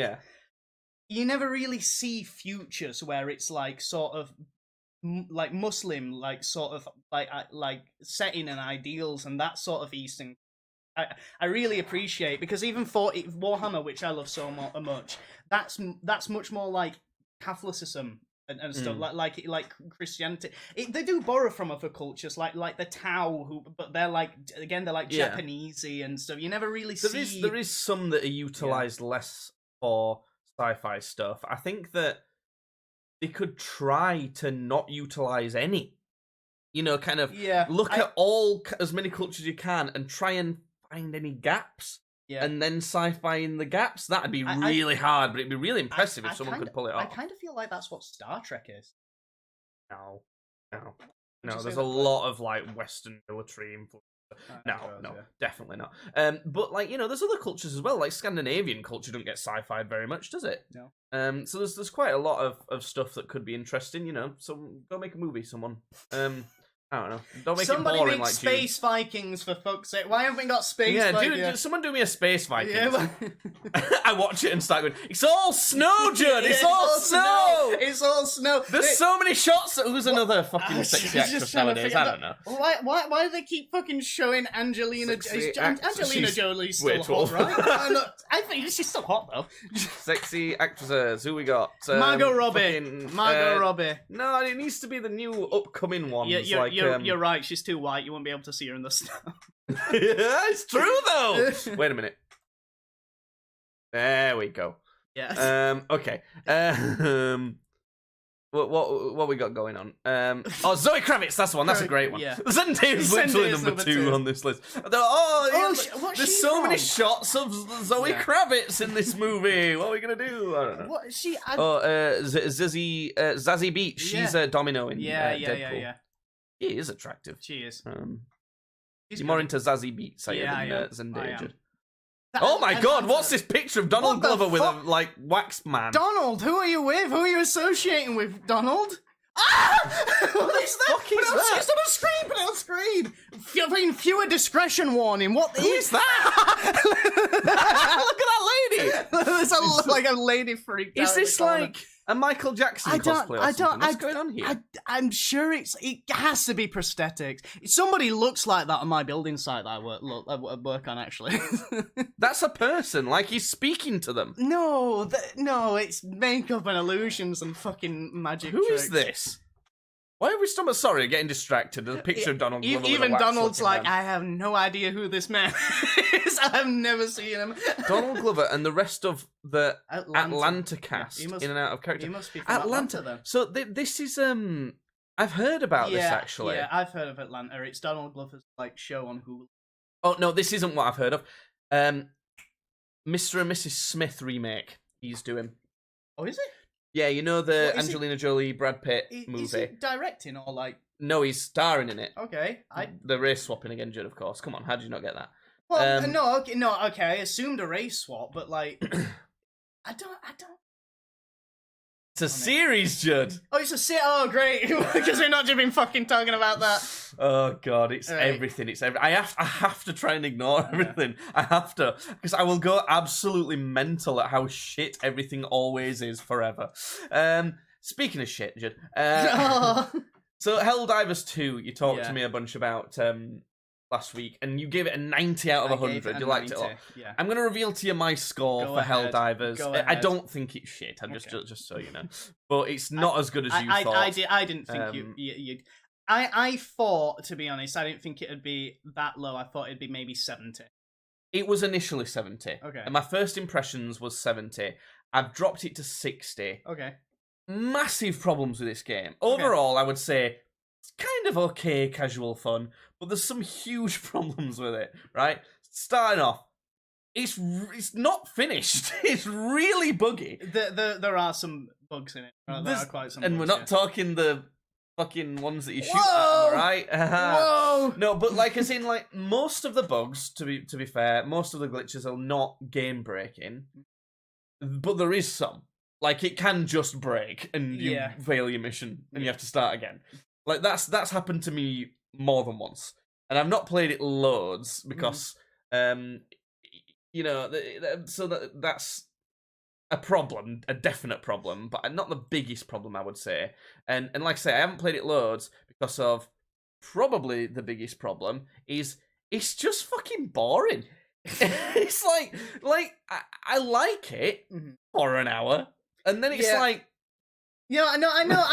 you never really see futures where it's like sort of like Muslim, like sort of like setting and ideals and that sort of Eastern. I really appreciate, because even for Warhammer, which I love so much, that's much more like Catholicism and stuff like Christianity. They do borrow from other cultures, like the Tao, but they're like Japanesey and stuff. You never really see. There is some that are utilized less for sci-fi stuff. I think that they could try to not utilize any. You know, kind of look at as many cultures you can and try and find any gaps. Yeah. And then sci-fi in the gaps. That'd be really hard, but it'd be really impressive if someone could pull it off. I kind of feel like that's what Star Trek is. No. There's a lot of like Western military influence. Definitely not. But like, you know, there's other cultures as well. Like Scandinavian culture don't get sci-fi very much, does it? No. So there's quite a lot of stuff that could be interesting. You know, so go make a movie, someone. I don't know. Don't make Somebody it boring make like Space Vikings, for fuck's sake. Why haven't we got Space Vikings? Yeah, someone do me a Space Vikings. Yeah, I watch it and start going, it's all snow, Judd! It's all snow! It's all snow! There's so many shots. Who's another fucking sexy actress nowadays? I don't know. Why do they keep fucking showing Angelina... Angelina Jolie's still hot, right? I think she's still hot, though. Sexy actresses. Who we got? Margot Robbie. Margot Robbie. No, it needs to be the new upcoming ones. You're right, she's too white, you won't be able to see her in the snow. It's true, though! Wait a minute. There we go. Yes. Okay. What we got going on? Zoe Kravitz, that's the one. That's a great one. Yeah. Zendaya's literally number two on this list. There's so many shots of Zoe Kravitz in this movie. What are we gonna do? I don't know. What she? Zazie Beetz. She's a Domino in Deadpool. Yeah. She is attractive. She is. She's more into Zazie Beetz than Zendaya. Oh my god, what's this picture of Donald Glover with a, like, wax man? Donald, who are you with? Who are you associating with, Donald? What is that? Fuck is that? It's on a screen! Fewer discretion warning. What Who is that? Look at that lady! There's like a lady freak. Is this like a Michael Jackson cosplay or something? What's going on here? I'm sure it has to be prosthetics. Somebody looks like that on my building site that I work on, actually. That's a person, like he's speaking to them. No, it's makeup and illusions and fucking magic tricks. Who is this? Why are we still sorry, getting distracted? There's a picture of Donald Glover. Even Donald's like, I have no idea who this man is. I've never seen him. Donald Glover and the rest of the Atlanta cast, in and out of character. He must be from Atlanta though. So this is I've heard about this actually. Yeah, I've heard of Atlanta. It's Donald Glover's like show on Hulu. Oh no, this isn't what I've heard of. Mr. and Mrs. Smith remake. He's doing. Oh, is it? Yeah, you know the Angelina Jolie, Brad Pitt movie. Is he directing or like? No, he's starring in it. Okay, the race swapping again, Judd. Of course. Come on, how did you not get that? Well, okay. I assumed a race swap, but like, I don't. It's a series, Judd. Oh, it's a series. Oh, great! Because we're not just been fucking talking about that. Oh god, it's everything. It's everything. I have to try and ignore everything. I have to, because I will go absolutely mental at how shit everything always is forever. Speaking of shit, Judd. So Helldivers 2, you talked to me a bunch about last week, and you gave it a 90 out of 100. You liked it a lot. Yeah. I'm going to reveal to you my score for Helldivers. I don't think it's shit. I'm just so you know, but it's not as good as you thought. I didn't think you. I thought, to be honest, I didn't think it'd be that low. I thought it'd be maybe 70. It was initially 70. Okay. And my first impressions was 70. I've dropped it to 60. Okay. Massive problems with this game. Overall, I would say it's kind of okay, casual fun, but there's some huge problems with it, right? Starting off, it's not finished. It's really buggy. There are some bugs in it. There are quite some and bugs, we're not talking the fucking ones that you shoot Whoa! at, right? Whoa! No, but like as in like most of the bugs, to be fair, most of the glitches are not game breaking, but there is some. Like it can just break and you fail your mission and you have to start again. Like that's happened to me more than once, and I've not played it loads because, you know, so that's a problem, a definite problem, but not the biggest problem, I would say. And like I say, I haven't played it loads because of probably the biggest problem is it's just fucking boring. It's like I like it for an hour, and then it's like. Yeah, I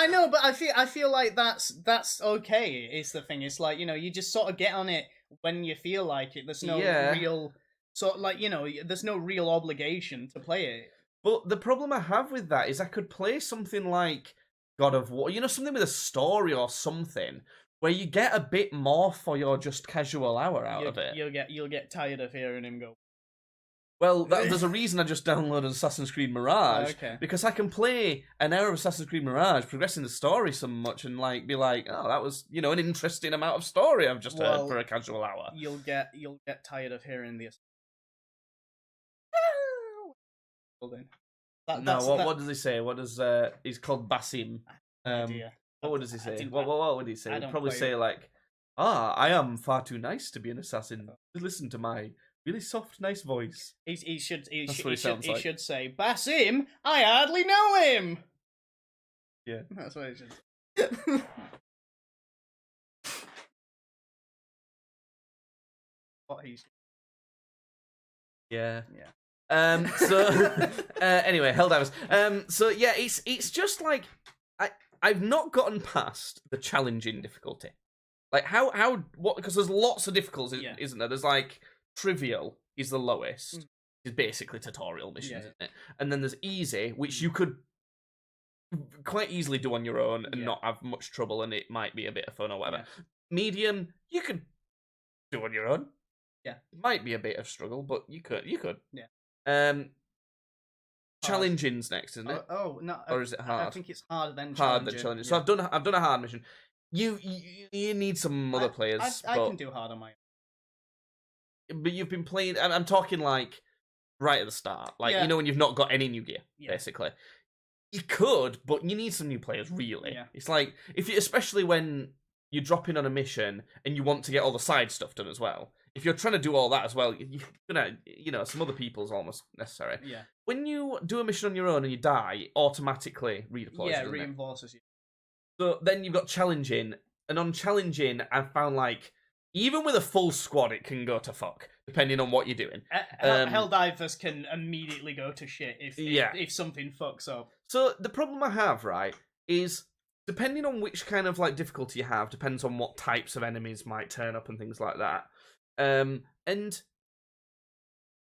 know, but I feel like that's okay. It's the thing. It's like, you know, you just sort of get on it when you feel like it. There's no real sort, like, you know, there's no real obligation to play it. But the problem I have with that is I could play something like God of War, something with a story or something where you get a bit more for your just casual hour out of it. You'll get tired of hearing him go. Well, there's a reason I just downloaded Assassin's Creed Mirage, because I can play an hour of Assassin's Creed Mirage, progressing the story so much, and be like, oh, that was an interesting amount of story I've just heard for a casual hour. You'll get tired of hearing the. What does he say? What does he's called Basim? What does he say? What would he say? He'd probably say like, I am far too nice to be an assassin. Listen to my really soft, nice voice. He should say, Basim, I hardly know him. Yeah, that's what he should say. What he should. Yeah. So anyway, Helldivers. So yeah, it's just like I've not gotten past the challenging difficulty. Like what? Because there's lots of difficulties, isn't there? There's like trivial is the lowest. It's basically tutorial missions, isn't it? And then there's easy, which you could quite easily do on your own and not have much trouble, and it might be a bit of fun or whatever. Medium, you could do on your own. Yeah, might be a bit of struggle, but you could. Yeah. Challenging's next, isn't it? Oh no, or is it hard? I think it's harder than challenging. So I've done a hard mission. You need some other players. I can do hard on my own. But you've been playing. I'm talking like right at the start, like when you've not got any new gear, basically. You could, but you need some new players. Really, it's like especially when you're dropping on a mission and you want to get all the side stuff done as well. If you're trying to do all that as well, you're gonna, some other people's almost necessary. Yeah. When you do a mission on your own and you die, it automatically redeploys. Yeah, reinforces you. So then you've got challenging, and on challenging, I've found like even with a full squad, it can go to fuck depending on what you're doing. Helldivers can immediately go to shit if something fucks up. So the problem I have, right, is depending on which kind of like difficulty you have, depends on what types of enemies might turn up and things like that. And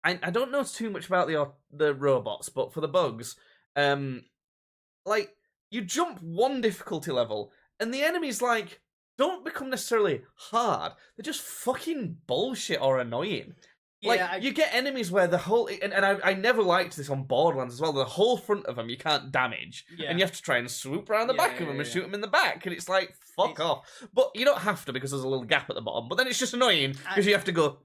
I don't know too much about the robots, but for the bugs, like you jump one difficulty level, and the enemies like don't become necessarily hard. They're just fucking bullshit or annoying. Like, you get enemies where the whole... And I never liked this on Borderlands as well. The whole front of them you can't damage. Yeah. And you have to try and swoop around the back of them and shoot them in the back. And it's like, fuck off. But you don't have to because there's a little gap at the bottom. But then it's just annoying because you have to go...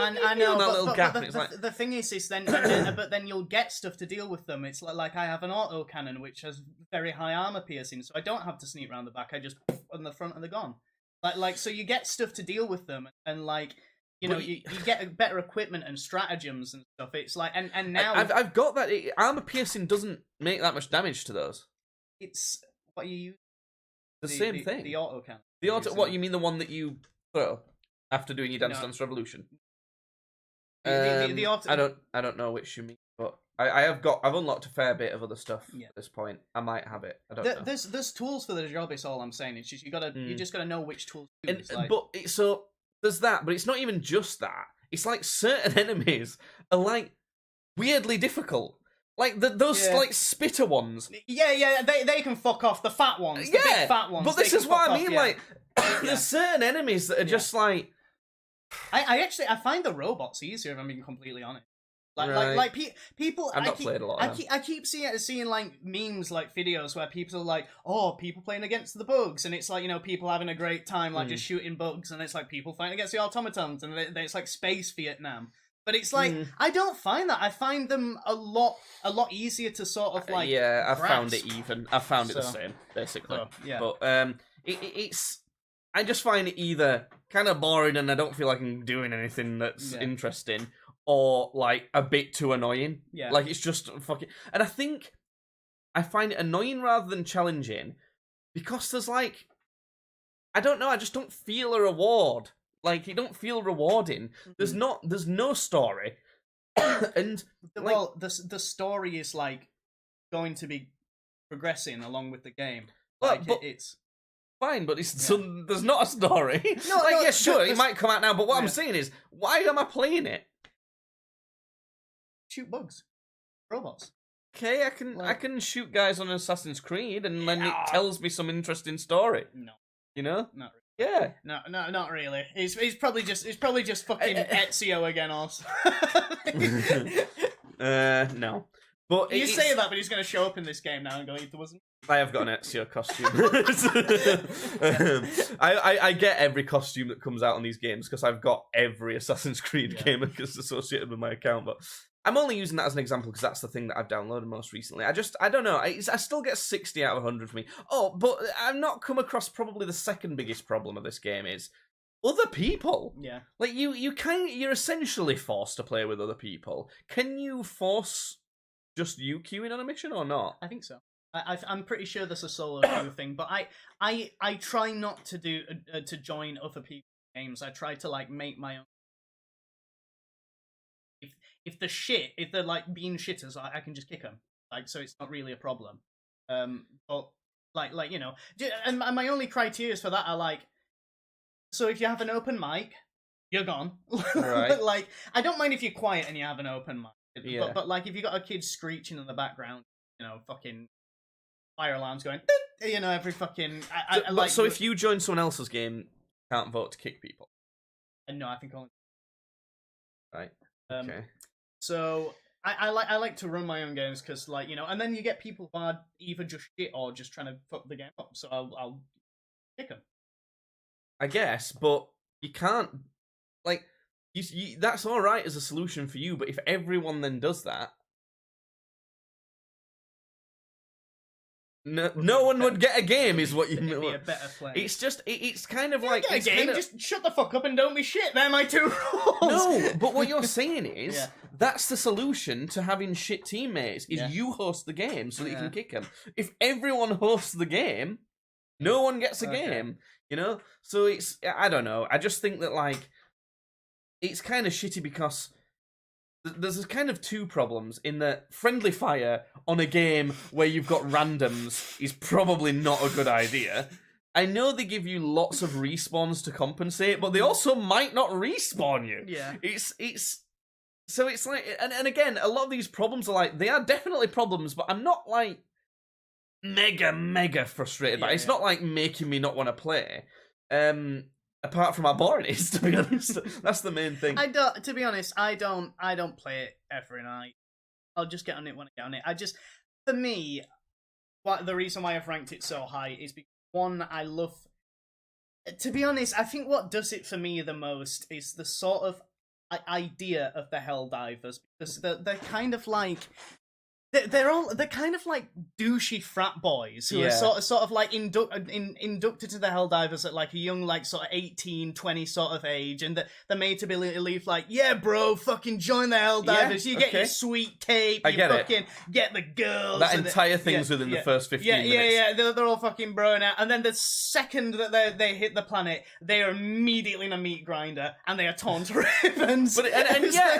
I know, but the thing is then... but then you'll get stuff to deal with them. It's like I have an autocannon which has very high armor piercing, so I don't have to sneak around the back. I just... on the front and they're gone. Like so you get stuff to deal with them, and like... you get better equipment and stratagems and stuff. It's like, and now I've got that. Armor piercing doesn't make that much damage to those. It's what you use. The same thing. The autocannon. The auto. What you mean? The one that you throw after doing your Dance Dance Revolution. The auto. I don't know which you mean, but I've unlocked a fair bit of other stuff at this point. I might have it. I don't know. There's tools for the job. It's all I'm saying. It's just you just gotta know which tools to use. So. There's that, but it's not even just that. It's like certain enemies are like weirdly difficult. Like those like spitter ones. Yeah, they can fuck off. The fat ones, the big fat ones. But this is what I mean. Like there's certain enemies that are just like. I find the robots easier if I'm being completely honest. Like people. I've not played a lot. I keep seeing like memes, like videos where people are like, "Oh, people playing against the bugs," and it's like people having a great time, like just shooting bugs, and it's like people fighting against the automatons, and it's like space Vietnam. But it's like I don't find that. I find them a lot easier to sort of like. I found it even. I found it the same basically. But it's. I just find it either kind of boring, and I don't feel like I'm doing anything that's interesting. Or like a bit too annoying. Yeah. Like it's just fucking. And I think I find it annoying rather than challenging because there's like, I don't know. I just don't feel a reward. Like you don't feel rewarding. Mm-hmm. There's no story. And the story is like going to be progressing along with the game. But it's fine, but there's not a story. It might come out now. But what I'm saying is, why am I playing it? Shoot bugs, robots. okay, I can shoot guys on Assassin's Creed, and then it tells me some interesting story. No, you know, not really. Yeah. No, not really. He's probably just fucking Ezio again, also. No. But you say that, but he's going to show up in this game now and go, "There wasn't." I have got an Ezio costume. I get every costume that comes out on these games because I've got every Assassin's Creed game associated with my account. But I'm only using that as an example because that's the thing that I've downloaded most recently. I don't know. I still get 60 out of 100 for me. Oh, but I've not come across probably the second biggest problem of this game is other people. Yeah. Like you're essentially forced to play with other people. Can you force just you queuing on a mission or not? I think so. I'm pretty sure there's a solo queue thing, but I try not to do to join other people's games. I try to like make my own. If they're like being shitters, I can just kick them. Like, so it's not really a problem. But like you know, and my only criteria for that are like, so if you have an open mic, you're gone. Right. Like, I don't mind if you're quiet and you have an open mic. Yeah. But like, if you got a kid screeching in the background, you know, fucking fire alarms going, you know, every fucking. So if you join someone else's game, you can't vote to kick people. No, I think only. Right. Okay. So I like to run my own games because, like, you know, and then you get people who are either just shit or just trying to fuck the game up. So I'll kick them. I guess, but you can't. Like, you that's all right as a solution for you, but if everyone then does that, no one would get a game. Is what you It'd be a better play. It's just it's kind of like get a game. Just shut the fuck up and don't be shit. They're my two rules. No, but what you're saying is that's the solution to having shit teammates. Is you host the game so that you can kick them. If everyone hosts the game, no one gets a game. You know, so it's I don't know. I just think that like it's kind of shitty because there's kind of two problems in that friendly fire on a game where you've got randoms is probably not a good idea. I know they give you lots of respawns to compensate, but they also might not respawn you. Yeah. It's so it's like and again, a lot of these problems are like they are definitely problems, but I'm not like mega frustrated by it. It's not like making me not want to play. Apart from how boring it is, to be honest. That's the main thing. To be honest, I don't play it every night. I'll just get on it when I get on it. For me, the reason why I've ranked it so high is because, one, I love... To be honest, I think what does it for me the most is the sort of idea of the Helldivers, because they're kind of like... They're kind of like douchey frat boys who are sort of like inducted to the Helldivers at like a young, like sort of 18, 20 sort of age, and they're made to believe like, yeah, bro, fucking join the Helldivers. You get your sweet cape. You fucking get the girls. That entire thing's within the first 15 minutes. Yeah. They're all fucking broing out, and then the second that they hit the planet, they are immediately in a meat grinder, and they are torn to ribbons. But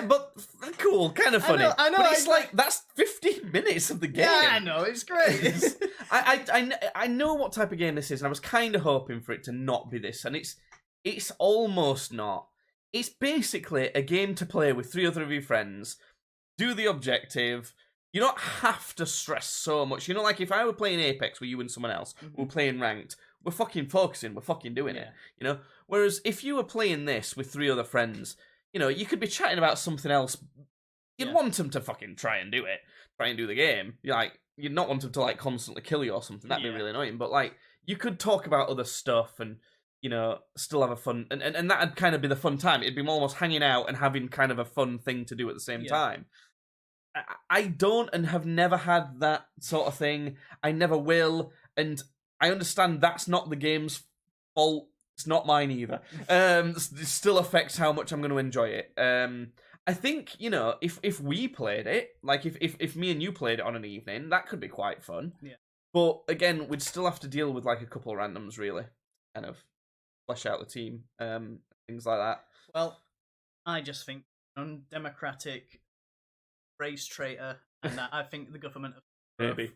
but cool, kind of funny. I know. But it's like that's 15 minutes of the game. Yeah, I know, it's great. I know what type of game this is, and I was kind of hoping for it to not be this, and it's almost not. It's basically a game to play with 3 other of your friends, do the objective. You don't have to stress so much. You know, like if I were playing Apex with you and someone else, we're playing ranked, we're fucking focusing, we're fucking doing it, you know? Whereas if you were playing this with 3 other friends, you know, you could be chatting about something else. You'd want them to fucking try and do it. Try and do the game. You'd not want them to like constantly kill you or something. That'd be really annoying. But like, you could talk about other stuff and, you know, still have a fun and that'd kind of be the fun time. It'd be almost hanging out and having kind of a fun thing to do at the same time. I don't and have never had that sort of thing. I never will, and I understand that's not the game's fault. It's not mine either. It still affects how much I'm going to enjoy it. I think, you know, if we played it, like if me and you played it on an evening, that could be quite fun. Yeah. But again, we'd still have to deal with like a couple of randoms, really, kind of flesh out the team, things like that. Well, I just think undemocratic race traitor, and that I think the government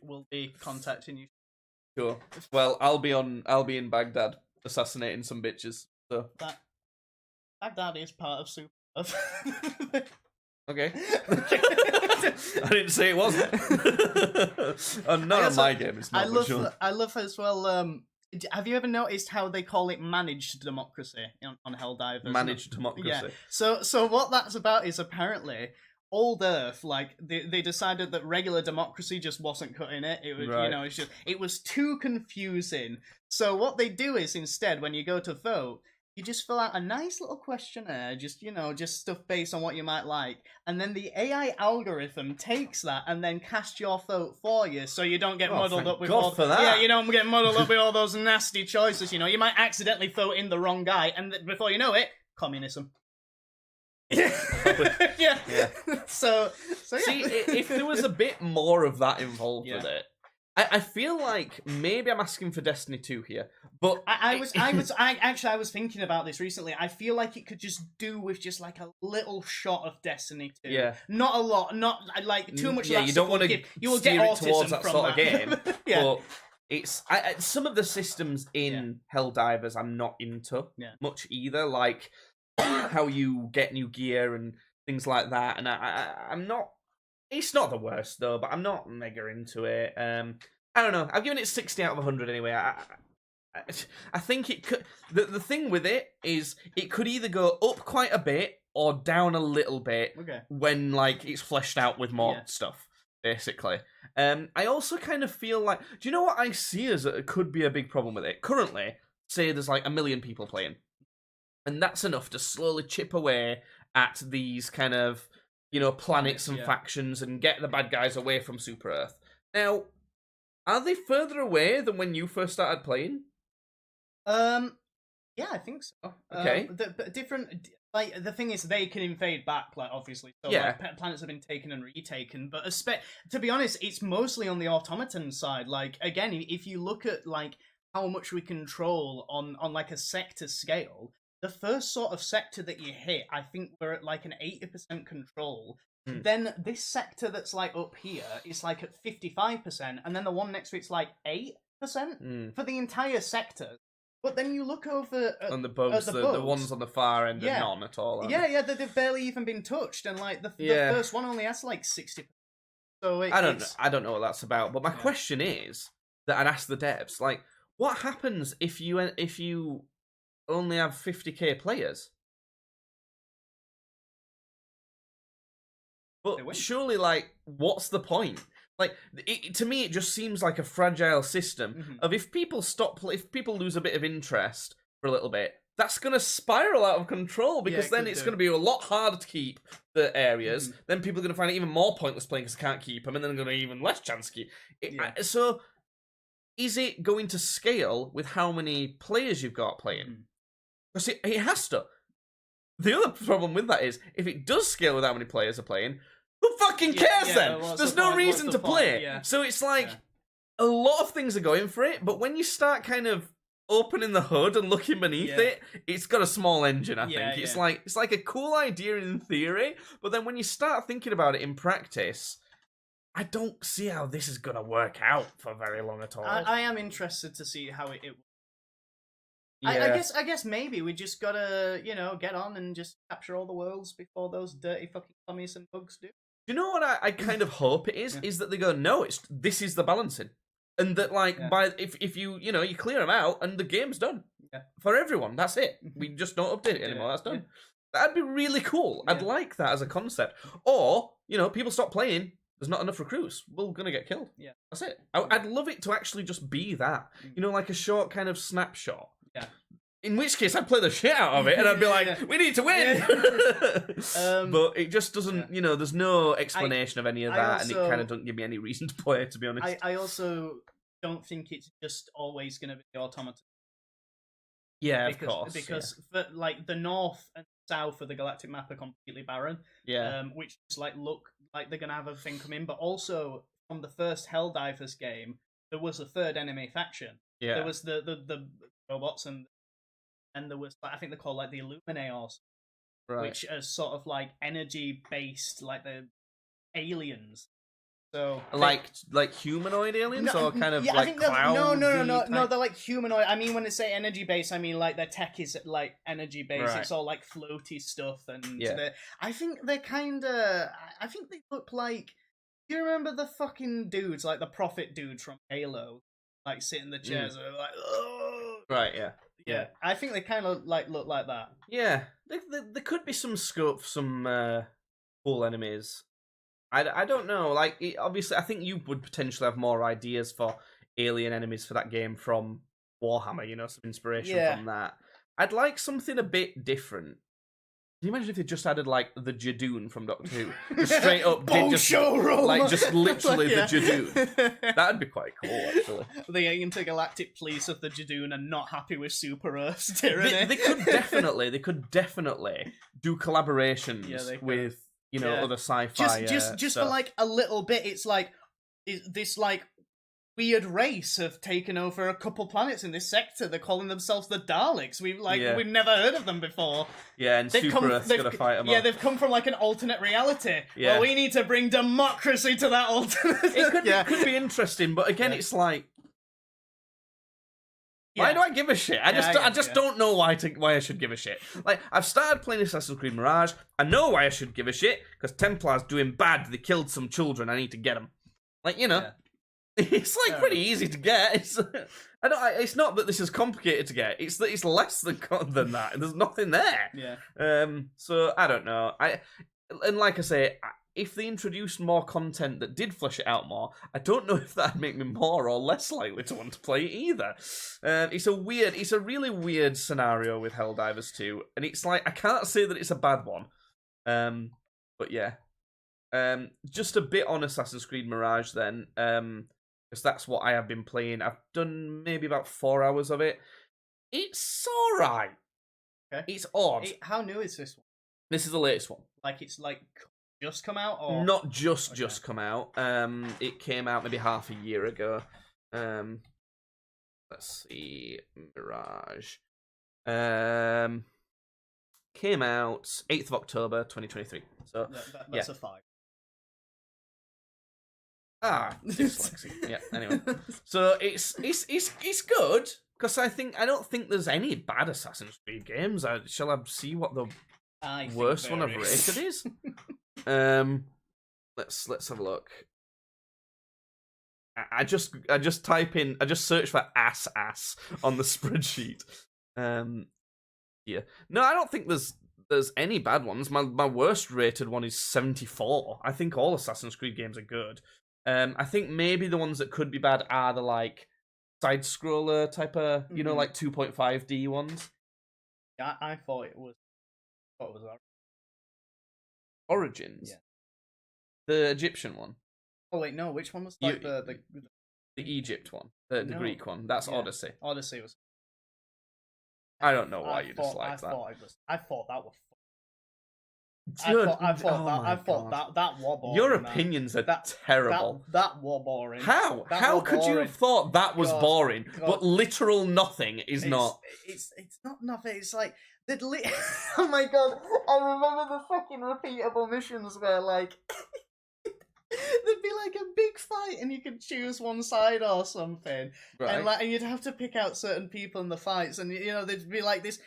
will be contacting you. Sure. Well, I'll be in Baghdad assassinating some bitches. So Baghdad is part of Super. Okay. I didn't say it wasn't. Not on my game. It's not. I love as well. Have you ever noticed how they call it managed democracy on Helldivers? Managed democracy. Yeah. So what that's about is apparently old Earth, like they decided that regular democracy just wasn't cutting it. It was, right. It was too confusing. So what they do is instead, when you go to vote, you just fill out a nice little questionnaire, just stuff based on what you might like, and then the AI algorithm takes that and then casts your vote for you, so you don't get muddled up with all. Yeah, you don't get muddled up with all those nasty choices. You might accidentally vote in the wrong guy, and before you know it, communism. yeah. So yeah. See, if there was a bit more of that involved with it, I feel like maybe I'm asking for Destiny 2 here, but I was thinking about this recently. I feel like it could just do with just like a little shot of Destiny 2. Yeah. Not a lot, not like too much. Yeah, you don't want to you will get autism towards that from sort of game. Yeah. But it's some of the systems in Helldivers I'm not into much either, like how you get new gear and things like that. And I'm not. It's not the worst though, but I'm not mega into it. I don't know. I've given it 60 out of 100 anyway. I think it could. The thing with it is it could either go up quite a bit or down a little bit when like it's fleshed out with more stuff, basically. I also kind of feel like, do you know what I see as could be a big problem with it? Currently, say there's like 1 million people playing, and that's enough to slowly chip away at these kind of planets and factions and get the bad guys away from Super Earth. Now, are they further away than when you first started playing? Yeah, I think so. Okay. Different, like, the thing is, they can invade back, like, obviously. So, like, planets have been taken and retaken, but to be honest, it's mostly on the automaton side. Like, again, if you look at, like, how much we control on like, a sector scale, the first sort of sector that you hit, I think we're at like an 80% control. Then this sector that's like up here is like at 55%, and then the one next to it's like 8% for the entire sector. But then you look over on the bugs, the ones on the far end are none at all. They've barely even been touched, and like the first one only has like 60%. So I don't know what that's about. But my question is that I'd ask the devs, like, what happens if you only have 50k players? But surely, like, what's the point? Like, to me, it just seems like a fragile system of if people lose a bit of interest for a little bit, that's going to spiral out of control because then it's going to be a lot harder to keep the areas. Then people are going to find it even more pointless playing because they can't keep them, and then they're going to have even less chance to keep. So, is it going to scale with how many players you've got playing? Because it has to. The other problem with that is, if it does scale with how many players are playing, who fucking cares then? There's no reason to play. Yeah. So it's like, a lot of things are going for it, but when you start kind of opening the hood and looking beneath it, it's got a small engine, I think. It's like a cool idea in theory, but then when you start thinking about it in practice, I don't see how this is going to work out for very long at all. I am interested to see how it I guess maybe we just gotta, get on and just capture all the worlds before those dirty fucking commies and bugs do. Do you know what I kind of hope it is? Is that they go, no, this is the balancing. And that, like, if you clear them out and the game's done. Yeah. For everyone, that's it. We just don't update it anymore, that's done. That'd be really cool. I'd like that as a concept. Or, people stop playing, there's not enough recruits, we're gonna get killed. Yeah. That's it. I'd love it to actually just be that. Like a short kind of snapshot. Yeah. In which case, I'd play the shit out of it, and I'd be like, "We need to win." But it just doesn't. There's no explanation of any of that, and it kind of doesn't give me any reason to play it. To be honest, I also don't think it's just always going to be the automaton. Yeah, of course. Because like the north and south of the galactic map are completely barren. Yeah. Which just look like they're going to have a thing come in, but also from the first Helldivers game, there was a third enemy faction. Yeah. There was the robots, and there was, I think they're called the Illuminators, which are sort of energy based, like the aliens. So like humanoid aliens or kind of I think cloud? No, they're like humanoid. I mean, when they say energy based, I mean like their tech is like energy based. Right. It's all like floaty stuff, and Yeah. I think they're kind of. I think they look like. Do you remember the fucking dudes, like the Prophet dudes from Halo, like sit in the chairs and they're like, oh. Right. Yeah. Yeah, I think they kind of like look like that. Yeah, there could be some scope for some cool enemies. I don't know. Like, obviously, I think you would potentially have more ideas for alien enemies for that game from Warhammer. You know, some inspiration from that. I'd like something a bit different. Can you imagine if they just added like the Jadoon from Doctor Who, just straight up did just like just literally the Jadoon? That'd be quite cool, actually. The intergalactic police of the Jadoon are not happy with Super Earth's tyranny. They could definitely do collaborations with other sci-fi. Just for like a little bit. It's like this like weird race have taken over a couple planets in this sector. They're calling themselves the Daleks. We've never heard of them before. Yeah, and Super Earth's gonna fight them. Yeah, they've come from like an alternate reality. Yeah. Well, we need to bring democracy to that alternate. It could be interesting, but again, it's like, why do I give a shit? I just don't know why I should give a shit. Like, I've started playing Assassin's Creed Mirage. I know why I should give a shit because Templars doing bad. They killed some children. I need to get them. Like, you know. Yeah. It's like pretty easy to get. It's not that this is complicated to get. It's that it's less than that. There's nothing there. Yeah. So I don't know. And like I say, if they introduced more content that did flesh it out more, I don't know if that'd make me more or less likely to want to play it either. It's a really weird scenario with Helldivers 2, and it's like I can't say that it's a bad one. But yeah. Just a bit on Assassin's Creed Mirage then. Because that's what I have been playing. I've done maybe about 4 hours of it. It's alright. Okay. It's odd. How new is this one? This is the latest one. Like it's like just come out, or not just come out. It came out maybe half a year ago. Let's see, Mirage. Came out 8th of October 2023. So that's a 5. Dyslexia. Yeah. Anyway, so it's good because I don't think there's any bad Assassin's Creed games. Shall I see what the worst one I've rated is? Let's have a look. I just search for ass on the spreadsheet. Yeah. No, I don't think there's any bad ones. My worst rated one is 74. I think all Assassin's Creed games are good. I think maybe the ones that could be bad are the like side scroller type of, like 2.5D ones. Yeah, I thought it was. What was that? Origins. Yeah. The Egyptian one. Oh wait, no. Which one was like the Egypt one, the Greek one? That's Odyssey. Odyssey was. I don't know why you dislike that. I thought that was. Dude, I thought that was boring. Your opinions are terrible. That was boring. How? How could you have thought that was boring? God. But literal nothing is not. It's not nothing. It's like oh my god! I remember the fucking repeatable missions where like there'd be like a big fight and you could choose one side or something, right? And you'd have to pick out certain people in the fights, and there'd be like this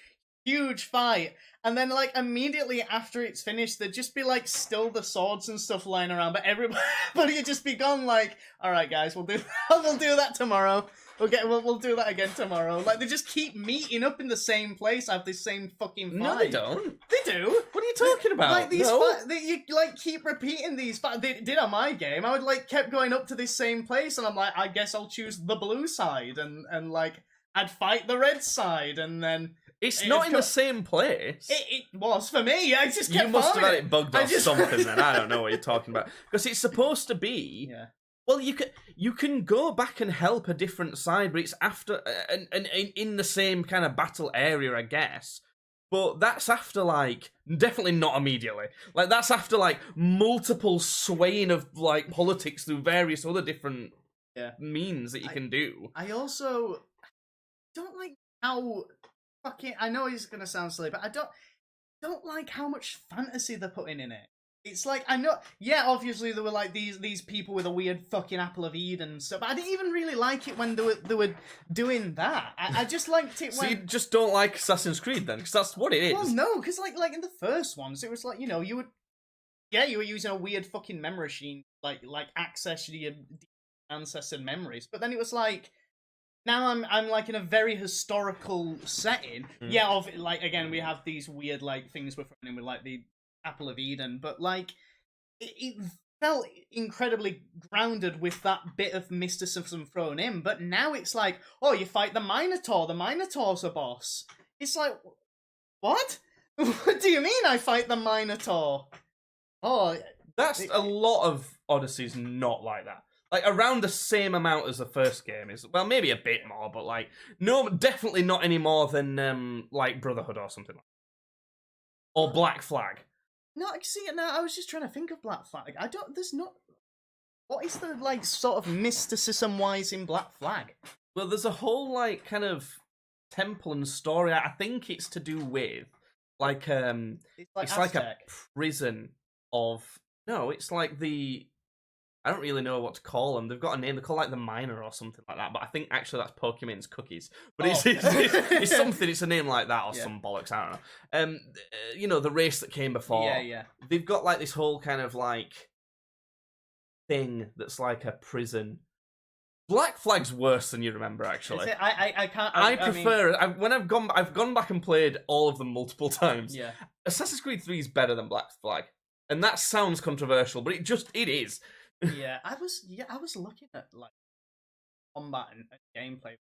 huge fight, and then like immediately after it's finished there'd just be like still the swords and stuff lying around, but everybody would just be gone. Like, all right guys, we'll do that tomorrow. We'll do that again tomorrow. Like, they just keep meeting up in the same place, have the same fucking fight. No, they don't. They do. What are you talking about? Like, these you like keep repeating these fights. They did on my game. I would like kept going up to this same place, and I'm like, I guess I'll choose the blue side, and like I'd fight the red side, and then. It's not in the same place. It was for me. I just kept. You must have had it bugged off something. Then I don't know what you're talking about, because it's supposed to be. Yeah. Well, you can go back and help a different side, but it's after and in the same kind of battle area, I guess. But that's after like definitely not immediately. Like that's after like multiple swaying of like politics through various other different means that you can do. I also don't like how. I know it's gonna sound silly, but I don't like how much fantasy they're putting in it. It's like, I know, yeah, obviously there were like these people with a weird fucking apple of Eden and stuff, but I didn't even really like it when they were doing that. I just liked it when... So you just don't like Assassin's Creed then? Because that's what it is. Well, no, because like in the first ones, it was like, you know, you were using a weird fucking memory machine, like access to your ancestor memories, but then it was like, now I'm like in a very historical setting. Yeah, like, again, we have these weird like things we're throwing in with like the Apple of Eden, but like it felt incredibly grounded with that bit of mysticism thrown in. But now it's like, oh, you fight the Minotaur's a boss. It's like, what? What do you mean I fight the Minotaur? Oh, that's a lot of Odyssey's not like that. Like, around the same amount as the first game is, well, maybe a bit more, but like, no, definitely not any more than like Brotherhood or something like that. Or Black Flag. No, see, no, I was just trying to think of Black Flag. There's not... What is the, like, sort of mysticism-wise in Black Flag? Well, there's a whole, like, kind of temple and story. I think it's to do with, like, it's like a prison of... No, it's like the... I don't really know what to call them. They've got a name. They're called like the Miner or something like that. But I think actually that's Pokemon's cookies. But it's something. It's a name like that or some bollocks. I don't know. You know, the race that came before. Yeah. They've got like this whole kind of like thing that's like a prison. Black Flag's worse than you remember. Actually, I can't. I prefer. When I've gone back and played all of them multiple times. Yeah. Assassin's Creed 3 is better than Black Flag, and that sounds controversial, but it is. Yeah, I was looking at like combat and gameplay.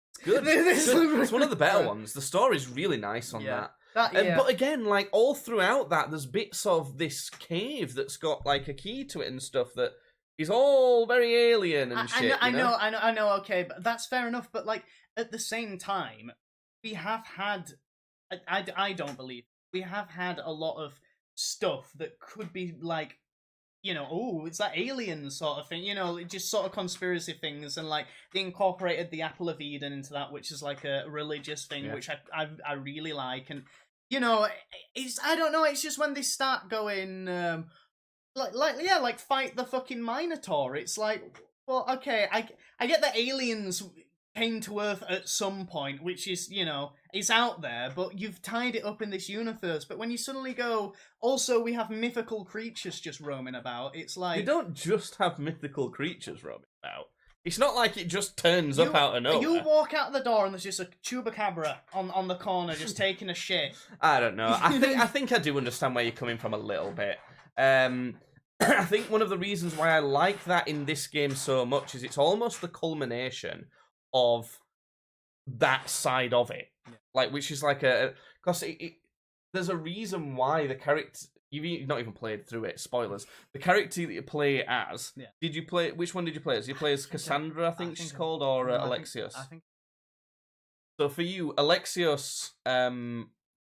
It's good. It's one of the better ones. The story's really nice on that. But again, like all throughout that, there's bits of this cave that's got like a key to it and stuff that is all very alien and shit. I know. Okay, but that's fair enough. But like at the same time, we have had. I don't believe we have had a lot of stuff that could be like, you know, oh, it's that alien sort of thing, you know, just sort of conspiracy things, and like they incorporated the Apple of Eden into that, which is like a religious thing, which I really like, and you know, it's, I don't know, it's just when they start going like fight the fucking Minotaur, it's like, well, okay, I get that aliens came to Earth at some point, which is, you know, it's out there, but you've tied it up in this universe. But when you suddenly go, also we have mythical creatures just roaming about, it's like... You don't just have mythical creatures roaming about. It's not like it just turns up out of nowhere. You walk out the door and there's just a chupacabra on the corner just taking a shit. I don't know. I think I do understand where you're coming from a little bit. I think one of the reasons why I like that in this game so much is it's almost the culmination of that side of it, like, which is like because there's a reason why the character, you've not even played through it, spoilers, the character that you play as, did you play, which one did you play as? You play as Cassandra, I think she's called, or Alexios? I think. So for you, Alexios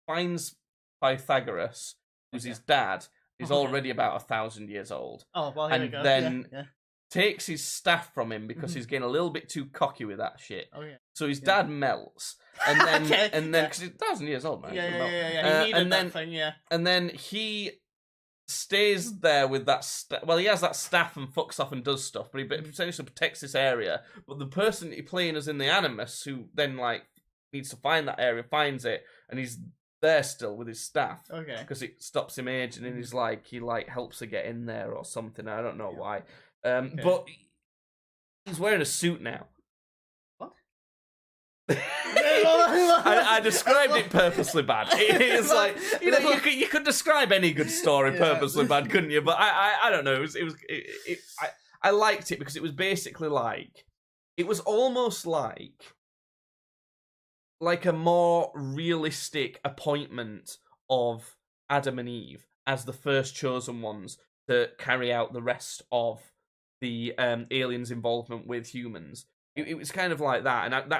finds Pythagoras, who's his dad, is already about 1,000 years old. Oh, well, here we go. And then takes his staff from him because he's getting a little bit too cocky with that shit. Oh yeah. So his dad melts, and then because he's 1,000 years old, man. Yeah. He needed that thing, and then he stays there with that. Well, he has that staff and fucks off and does stuff, but he essentially protects this area. But the person he's playing as in the Animus, who then like needs to find that area, finds it, and he's there still with his staff. Okay. Because it stops him aging, and he's like he helps her get in there or something. I don't know why. But he's wearing a suit now. What? I described it purposely bad. It's like, you know, you could describe any good story purposely bad, couldn't you? But I don't know. I liked it because it was basically like, it was almost like a more realistic appointment of Adam and Eve as the first chosen ones to carry out the rest of the aliens' involvement with humans. It was kind of like that, and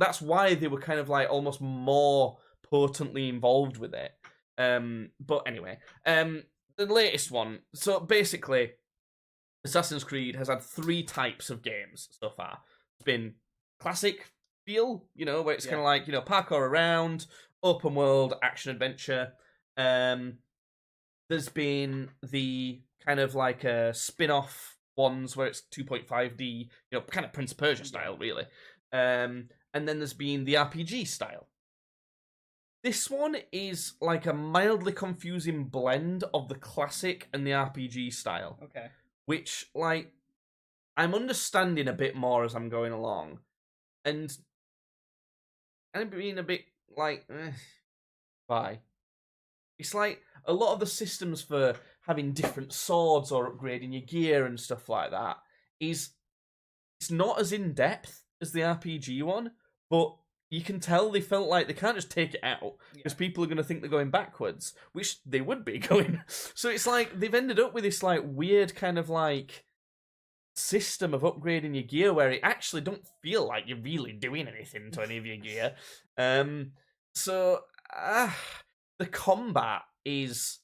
that's why they were kind of like almost more potently involved with it. But anyway, the latest one. So basically, Assassin's Creed has had 3 types of games so far. It's been classic feel, you know, where it's kind of like, you know, parkour around, open world, action adventure. There's been the kind of like spin-off ones where it's 2.5D, kind of Prince of Persia style, really. And then there's been the RPG style. This one is like a mildly confusing blend of the classic and the RPG style. Okay. Which, like, I'm understanding a bit more as I'm going along. And I'm being a bit like, why? It's like a lot of the systems for having different swords or upgrading your gear and stuff like that it's not as in depth as the RPG one, but you can tell they felt like they can't just take it out because people are going to think they're going backwards, which they would be going. So it's like they've ended up with this like weird kind of like system of upgrading your gear where it actually don't feel like you're really doing anything to any of your gear. So the combat is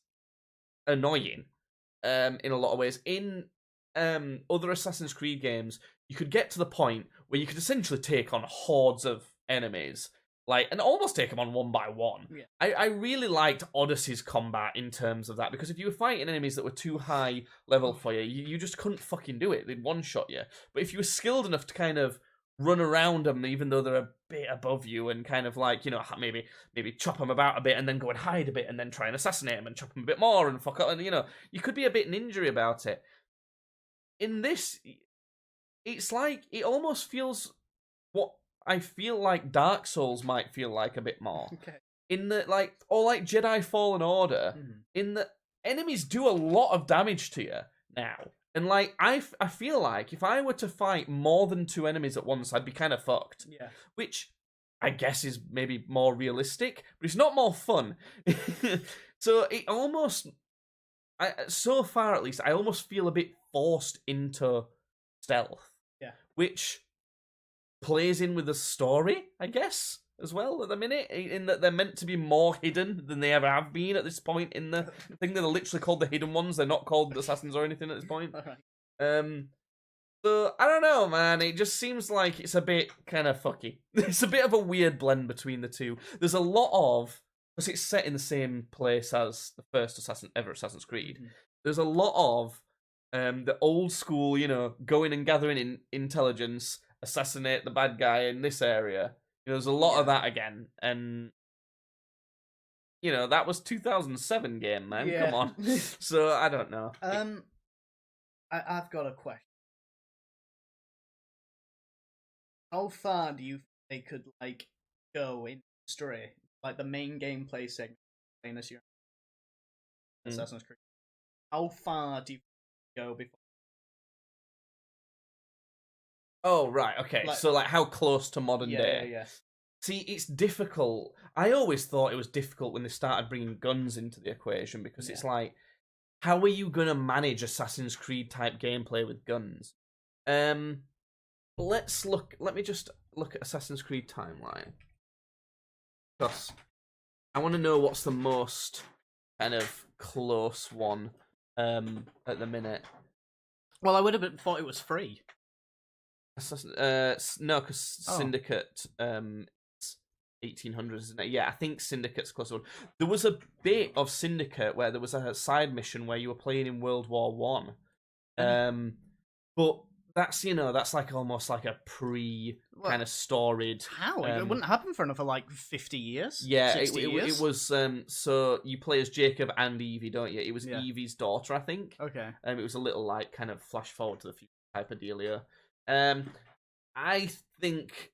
annoying in a lot of ways. In other Assassin's Creed games, you could get to the point where you could essentially take on hordes of enemies, and almost take them on one by one. Yeah. I really liked Odyssey's combat in terms of that, because if you were fighting enemies that were too high level for you, you just couldn't fucking do it. They'd one-shot you. But if you were skilled enough to kind of run around them, even though they're a bit above you, and kind of like, maybe chop them about a bit and then go and hide a bit and then try and assassinate them and chop them a bit more and fuck up, and you could be a bit ninja about it. In this, it's like, it almost feels what I feel like Dark Souls might feel like a bit more. Okay. In that, or like Jedi Fallen Order, in that enemies do a lot of damage to you now. And I feel like if I were to fight more than 2 enemies at once, I'd be kind of fucked. Yeah. Which I guess is maybe more realistic, but it's not more fun. So it almost, so far at least, I almost feel a bit forced into stealth. Yeah. Which plays in with the story, I guess, as well at the minute, in that they're meant to be more hidden than they ever have been at this point in the thing. They're literally called the Hidden Ones. They're not called the Assassins or anything at this point. So I don't know, man. It just seems like it's a bit kind of fucky. It's a bit of a weird blend between the two. There's a lot of, because it's set in the same place as the first Assassin's Creed. There's a lot of the old school, going and gathering in intelligence, assassinate the bad guy in this area. There's a lot of that again, and that was 2007 game, man. Yeah. Come on. So I don't know. I've got a question. How far do you think they could go in Stray, the main gameplay segment, as your Assassin's Creed? How far do you go before? Oh, right, okay. So, how close to modern day? Yeah. See, it's difficult. I always thought it was difficult when they started bringing guns into the equation, because it's like, how are you going to manage Assassin's Creed type gameplay with guns? Let me just look at Assassin's Creed timeline. Because I want to know what's the most kind of close one at the minute. Well, I would have thought it was free. No, because Syndicate, 1800s, isn't it? Yeah, I think Syndicate's close one. There was a bit of Syndicate where there was a side mission where you were playing in World War One, but that's that's almost like a kind of storied. How it wouldn't happen for another 50 years. Yeah, 60 years? It was. So you play as Jacob and Evie, don't you? It was Evie's daughter, I think. Okay. It was a little kind of flash forward to the future type of dealio. I think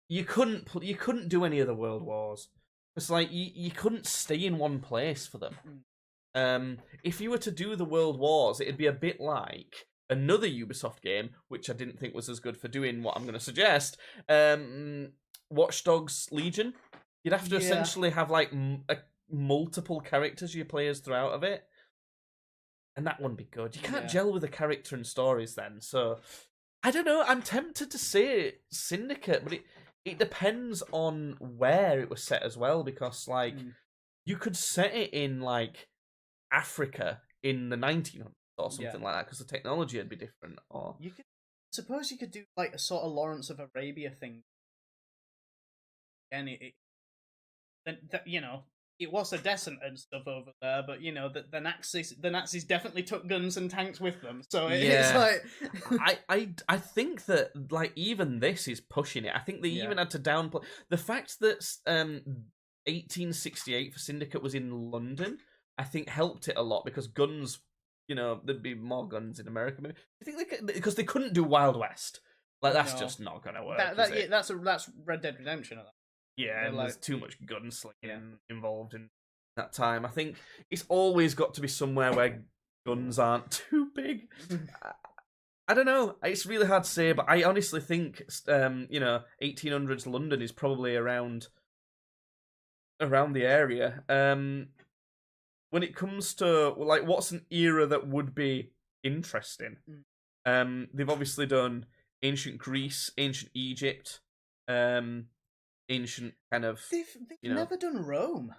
you couldn't do any of the world wars. It's you couldn't stay in one place for them. If you were to do the world wars, it'd be a bit like another Ubisoft game, which I didn't think was as good for doing what I'm going to suggest. Watch Dogs Legion. You'd have to essentially have multiple characters you play as throughout of it, and that wouldn't be good. You can't gel with a character and stories then, so. I don't know, I'm tempted to say Syndicate, but it depends on where it was set as well, because, you could set it in, Africa in the 1900s or something like that, because the technology would be different, or... Suppose you could do, a sort of Lawrence of Arabia thing. And it was a descent and stuff over there, but you know the Nazis definitely took guns and tanks with them. So it's like I think that like even this is pushing it. I think they even had to downplay the fact that 1868 for Syndicate was in London. I think helped it a lot because guns, you know, there'd be more guns in America. Maybe. I think because they couldn't do Wild West. Like that's just not gonna work. That's Red Dead Redemption. Yeah, and there's too much gunslinging involved in that time. I think it's always got to be somewhere where guns aren't too big. I don't know. It's really hard to say, but I honestly think 1800s London is probably around the area. When it comes to like what's an era that would be interesting, they've obviously done ancient Greece, ancient Egypt, ancient kind of. They've never done Rome.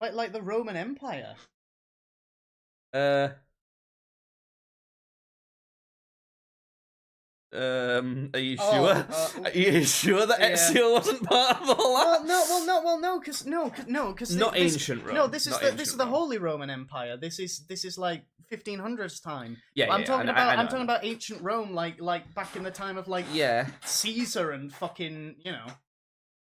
Like the Roman Empire. Are you sure? Are you sure that Ezio wasn't part of all that? No, because not ancient Rome. No, this is the Holy Roman Empire. This is like 1500s time. Yeah, I'm talking about ancient Rome, like back in the time of like Caesar and fucking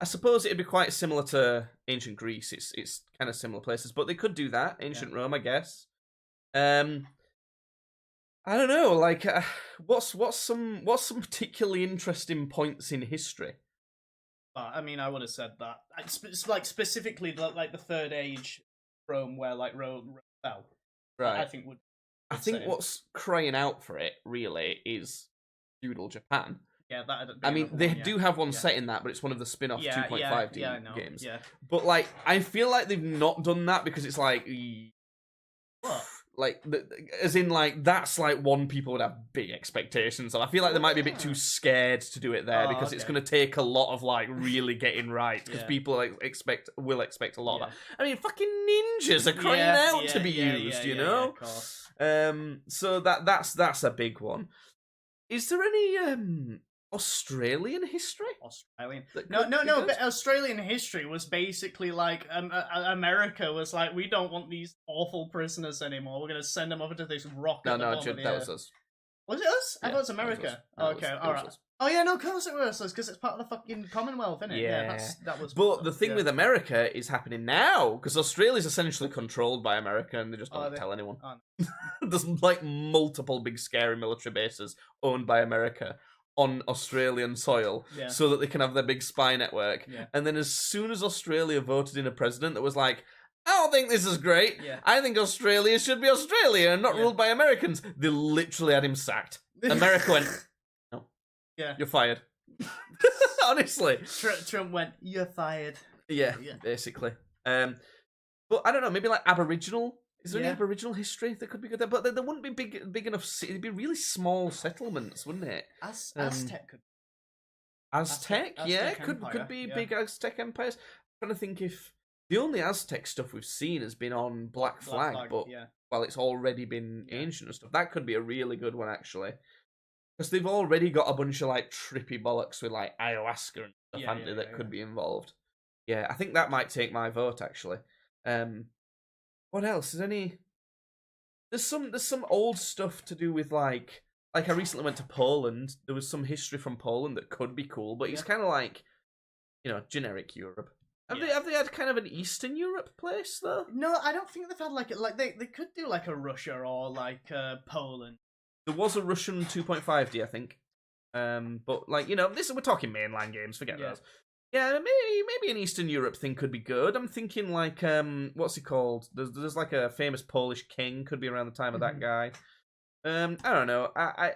I suppose it'd be quite similar to ancient Greece. It's kind of similar places, but they could do that. Ancient Rome, I guess. I don't know. Like, what's some particularly interesting points in history? I mean, I would have said that. Like specifically, like the Third Age Rome, where like Rome fell. Right. I think what's crying out for it really is feudal Japan. Yeah, I mean, they do have one set in that, but it's one of the spin-off 2.5D games. Yeah. But like, I feel like they've not done that because it's like, what? Like, as in, like, that's, like, one people would have big expectations of. I feel like they might be a bit too scared to do it there because it's going to take a lot of, like, really getting right because people will expect a lot of that. I mean, fucking ninjas are crying out to be used, you know? Yeah, of course. So that's a big one. Is there any, Australian history? No. But Australian history was basically like America was like, we don't want these awful prisoners anymore. We're gonna send them over to this rock. No, that was us. Was it us? Yeah, I thought it was America. Okay, all right. Oh yeah, no, of course it was us because it's part of the fucking Commonwealth, isn't it? Yeah, that was. But the thing with America is happening now because Australia's essentially controlled by America, and they just don't tell anyone. Oh, no. There's like multiple big scary military bases owned by America on Australian soil so that they can have their big spy network. Yeah. And then as soon as Australia voted in a president that was like, I don't think this is great. Yeah. I think Australia should be Australia and not ruled by Americans. They literally had him sacked. America went, no. Yeah. You're fired. Honestly. Trump went, you're fired. Yeah. Basically. But I don't know, maybe like Aboriginal. Is there any Aboriginal history that could be good there? But there wouldn't be big enough. It'd be really small settlements, wouldn't it? Aztec could. Aztec, could be big Aztec empires. I'm trying to think if the only Aztec stuff we've seen has been on Black Flag, but well, it's already been ancient and stuff. That could be a really good one actually, because they've already got a bunch of like trippy bollocks with like ayahuasca and stuff, haven't they? That could be involved. Yeah, I think that might take my vote actually. What else? There's some old stuff to do with like I recently went to Poland. There was some history from Poland that could be cool, but it's kind of like, generic Europe. Have they had kind of an Eastern Europe place though? No, I don't think they've had like they could do like a Russia or like Poland. There was a Russian 2.5D, I think. But like we're talking mainline games. Forget those. Yeah, maybe an Eastern Europe thing could be good. I'm thinking like what's he called? There's like a famous Polish king, could be around the time of that guy. I don't know.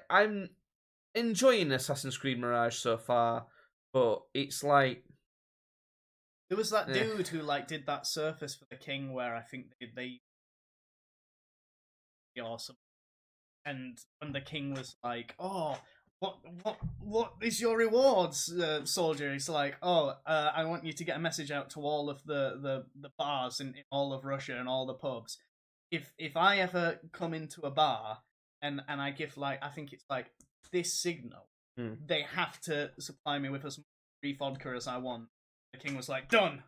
I'm enjoying Assassin's Creed Mirage so far, but it's like there was that dude who like did that surface for the king where I think they awesome. And when the king was like, "Oh, what is your rewards, soldier?" He's like, I want you to get a message out to all of the bars in all of Russia and all the pubs. If I ever come into a bar and I give like, I think it's like this signal, they have to supply me with as much free vodka as I want. The king was like, done.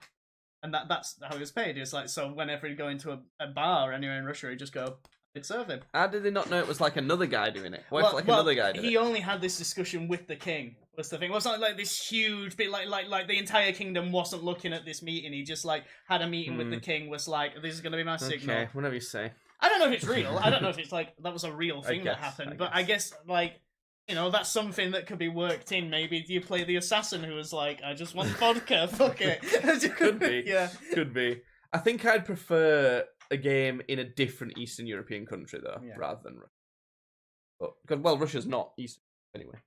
And that's how he was paid. It's like, so whenever he'd go into a bar anywhere in Russia, he'd just go, they'd serve him. How did they not know it was like another guy doing it? What if another guy did it? He only had this discussion with the king, was the thing. It wasn't like this huge bit, like the entire kingdom wasn't looking at this meeting. He just like had a meeting with the king, was like, this is going to be my signal. Okay, whatever you say. I don't know if it's real. I don't know if it's like, that was a real thing that happened. But I guess, like, you know, that's something that could be worked in. Maybe you play the assassin who was like, I just want vodka, fuck it. Could be. Yeah. Could be. I think I'd prefer a game in a different Eastern European country, though, rather than Russia. But, because, well, Russia's not Eastern anyway,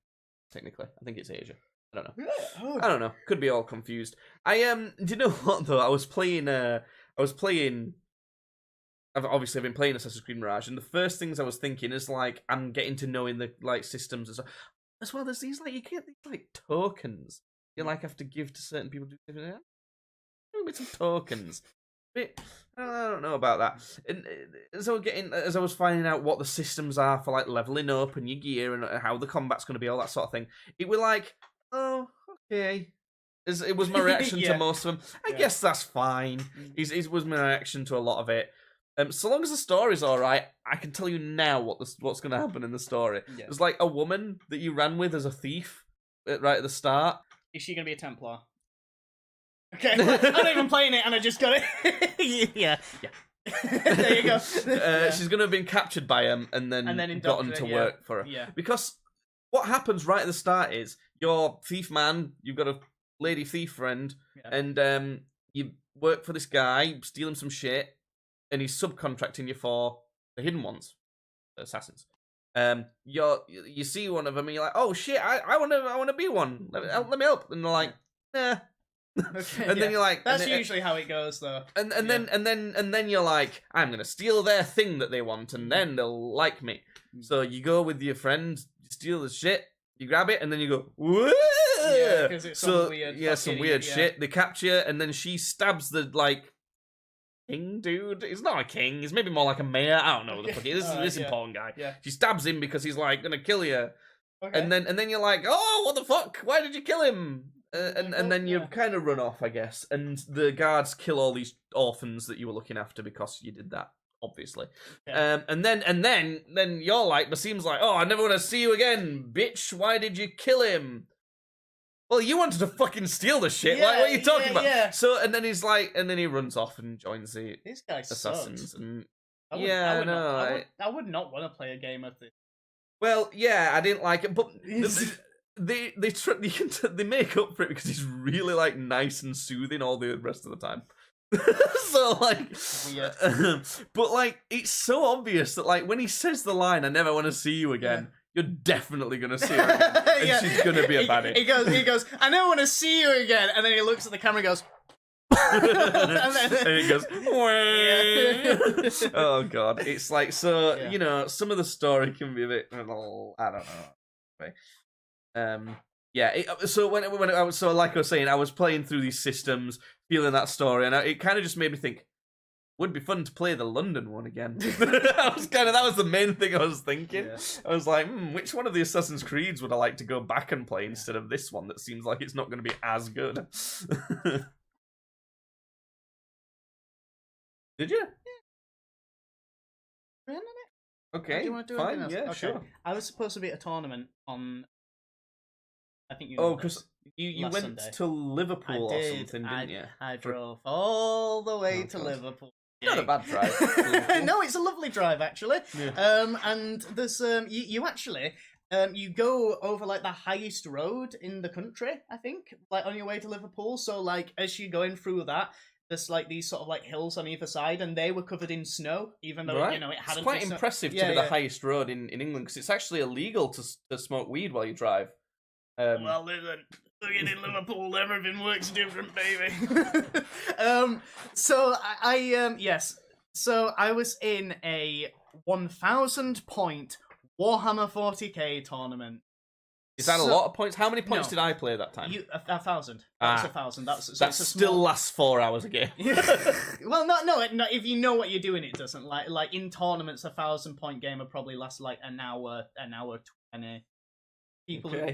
technically. I think it's Asia. I don't know. I don't know. Could be all confused. Do you know what, though? I've been playing Assassin's Creed Mirage, and the first things I was thinking is, like, I'm getting to know in the, like, systems and stuff. As well, there's these, like, you get these, like, tokens you, like, have to give to certain people. With some tokens. I don't know about that. And as I was finding out what the systems are for, like, leveling up and your gear and how the combat's going to be, all that sort of thing, it was like, oh, okay. It was my reaction to most of them. I guess that's fine. It was my reaction to a lot of it. So long as the story's alright, I can tell you now what's going to happen in the story. Yeah. There's like a woman that you ran with as a thief right at the start. Is she going to be a Templar? Okay, I'm not even playing it and I just got it. Yeah. There you go. She's going to have been captured by him and then gotten to work for her. Yeah. Because what happens right at the start is, you're thief man, you've got a lady thief friend, and you work for this guy, steal him some shit, and he's subcontracting you for the hidden ones, the assassins. You see one of them and you're like, oh shit, I want to be one. Let me help. And they're like, eh. Okay, and then you're like, that's usually how it goes, though. And then you're like, I'm gonna steal their thing that they want, and then they'll like me. So you go with your friend, you steal the shit, you grab it, and then you go, whoa! Yeah, because it's some weird shit. They capture you, and then she stabs the like king dude. He's not a king. He's maybe more like a mayor. I don't know what the fuck. This important guy. Yeah. She stabs him because he's like gonna kill you. Okay. And then you're like, oh, what the fuck? Why did you kill him? And then you kind of run off, I guess. And the guards kill all these orphans that you were looking after because you did that, obviously. Yeah. And then you're like, Basim's like, oh, I never want to see you again, bitch. Why did you kill him? Well, you wanted to fucking steal the shit. Like, what are you talking about? Yeah. So, and then he's like, and then he runs off and joins the assassins. And I would not want to play a game of this. Well, yeah, I didn't like it, but they make up for it because he's really like nice and soothing all the rest of the time. So like, but like, it's so obvious that like when he says the line, "I never want to see you again." You're definitely gonna see her again, and she's gonna be a baddie. He goes, I never want to see you again, and then he looks at the camera and goes, and he goes, oh god, it's like, so you know, some of the story can be a bit, I don't know. So like I was saying, I was playing through these systems, feeling that story, and it kind of just made me think, would be fun to play the London one again. That was the main thing I was thinking. Yeah. I was like, which one of the Assassin's Creeds would I like to go back and play instead of this one that seems like it's not going to be as good? Did you? Yeah. Okay, do you want to do fine, else? Yeah, okay. sure. I was supposed to be at a tournament on, I think you know. Oh, because you went Sunday. To Liverpool or something, didn't you? I drove all the way to Liverpool. Not a bad drive. No, it's a lovely drive, actually. Yeah. And there's, you actually, you go over, like, the highest road in the country, I think, like, on your way to Liverpool. So, like, as you're going through that, there's, like, these sort of, like, hills on either side, and they were covered in snow, even though, you know, it hadn't. It's quite impressive to be the highest road in England, because it's actually illegal to smoke weed while you drive. Well, listen, looking in Liverpool, everything works different, baby. So I was in a 1,000 point Warhammer 40k tournament. Is that a lot of points? How many points did I play that time? 1,000. That's 1,000. That still lasts 4 hours a game. Well, no. If you know what you're doing, it doesn't. Like in tournaments, 1,000 point game would probably last like an hour 20.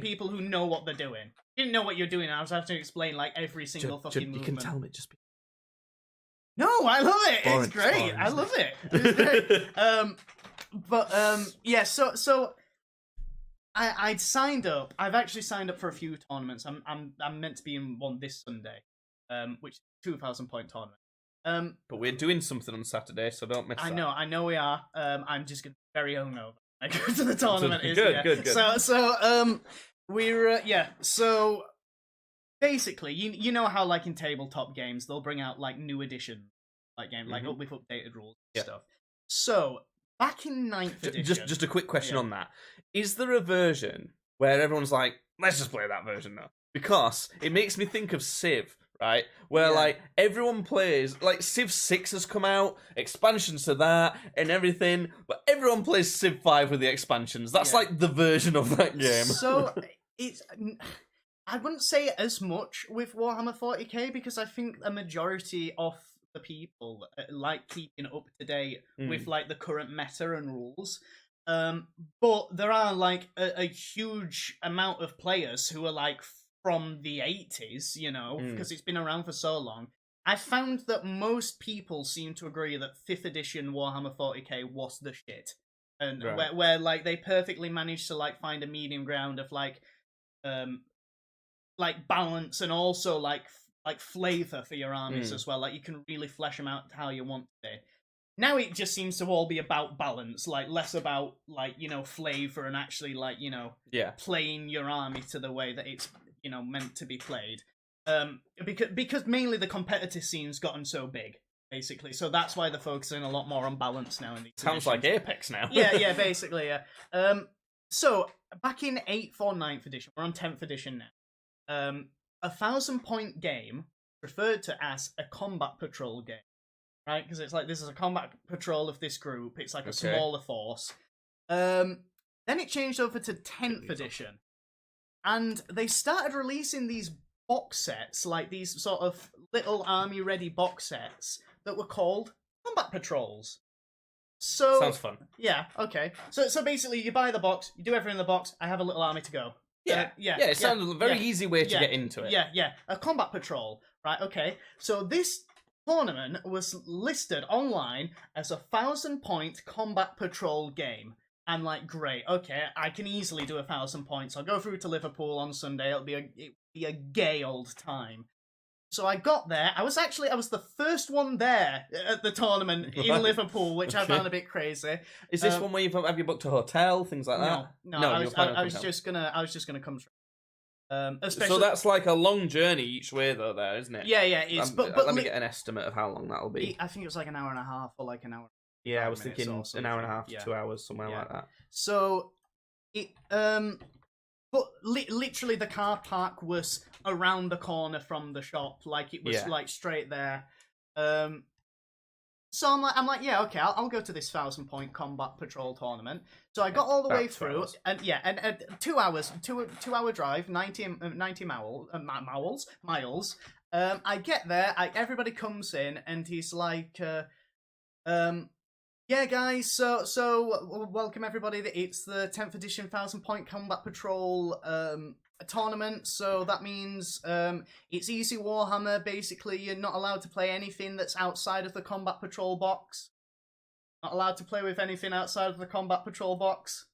People who know what they're doing. You didn't know what you're doing. I was having to explain like every single fucking movement. You can tell me. Just No, I love it. Boring, It's great. boring, I isn't love it. It's great. Yeah. So I'd signed up. I've actually signed up for a few tournaments. I'm meant to be in one this Sunday, which is a 2,000 point tournament. But we're doing something on Saturday, so don't miss that. I know we are. I'm just gonna be very hungover. I go to the tournament. Good. So we're So basically, you know how like in tabletop games they'll bring out like new edition like game like with updated rules and stuff. So back in 9th edition, just a quick question on that: is there a version where everyone's like, let's just play that version now? Because it makes me think of Civ. Right, where like everyone plays, like Civ 6 has come out, expansions to that and everything, but everyone plays Civ 5 with the expansions. That's like the version of that game. So it's, I wouldn't say as much with Warhammer 40k because I think a majority of the people like keeping up to date with like the current meta and rules. But there are like a huge amount of players who are like from the 80s, you know, because it's been around for so long. I found that most people seem to agree that 5th edition Warhammer 40k was the shit. And where like they perfectly managed to like find a medium ground of like balance and also like flavor for your armies as well. Like you can really flesh them out how you want to. Now it just seems to all be about balance, like less about like, you know, flavor and actually like, you know, playing your army to the way that it's, you know, meant to be played. Because mainly the competitive scene's gotten so big, basically. So that's why they're focusing a lot more on balance now. In these Sounds like Apex now. yeah, basically, yeah. So back in 8th or 9th edition, we're on 10th edition now. 1,000 point game referred to as a combat patrol game, right? Because it's like this is a combat patrol of this group. It's like a smaller force. Then it changed over to 10th edition. And they started releasing these box sets, like these sort of little army-ready box sets that were called combat patrols. So sounds fun. Yeah, okay. So basically, you buy the box, you do everything in the box. I have a little army to go. It sounds a very easy way to get into it. Yeah. A combat patrol, right? Okay. So this tournament was listed online as a 1,000 point combat patrol game. I'm like, great, okay, I can easily do 1,000 points. I'll go through to Liverpool on Sunday. It'll be a gay old time. So I got there. I was the first one there at the tournament in Liverpool, which I found a bit crazy. Is this one where have you booked a hotel, things like that? No. I was just gonna come through. So that's like a long journey each way, though. There, isn't it? Yeah, it is. But let me get an estimate of how long that'll be. I think it was like an hour and a half or like an hour. Yeah, I was thinking an hour and a half to 2 hours, somewhere like that. So, but literally the car park was around the corner from the shop, like it was like straight there. So I'm like, yeah, okay, I'll go to this 1,000 point combat patrol tournament. So I got all the way through, and 2 hours, 2 hour drive, 90 miles. I get there, everybody comes in, and he's like, yeah, guys, so welcome everybody. It's the 10th edition 1,000 point combat patrol tournament. So that means it's easy Warhammer. Basically, you're not allowed to play anything that's outside of the combat patrol box. Not allowed to play with anything outside of the combat patrol box.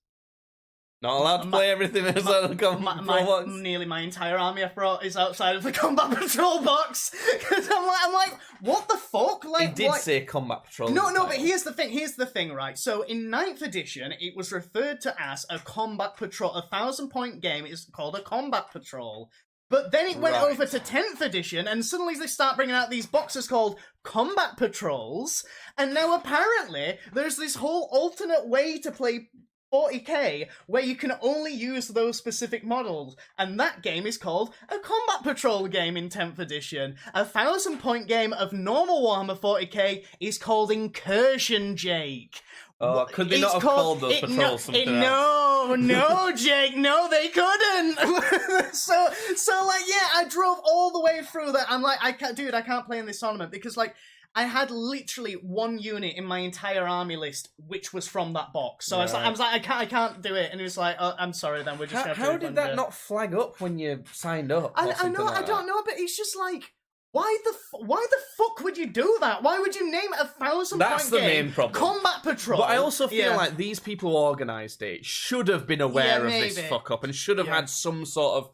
Not allowed to play everything outside of the combat patrol box. Nearly my entire army I've brought is outside of the combat patrol box. Because I'm like, what the fuck? Like, it did say combat patrol. No, but here's the thing, right? So in 9th edition, it was referred to as a combat patrol. 1,000 point game is called a combat patrol. But then it went over to 10th edition, and suddenly they start bringing out these boxes called combat patrols. And now apparently there's this whole alternate way to play 40k where you can only use those specific models, and that game is called a combat patrol game in 10th edition. 1,000 point game of normal Warhammer 40k is called Incursion, Jake. Oh, could they not have called those patrols something else? No, Jake, no, they couldn't. so like, yeah, I drove all the way through that. I'm like, I can't play in this tournament because like, I had literally one unit in my entire army list, which was from that box. So I was like, I can't do it. And it was like, oh, I'm sorry, then we're just. How did that not flag up when you signed up? I don't know, but it's just like, Why the fuck would you do that? Why would you name it a 1,000 That's point the game? main problem. Combat Patrol. But I also feel like these people who organised it should have been aware of this fuck up and should have had some sort of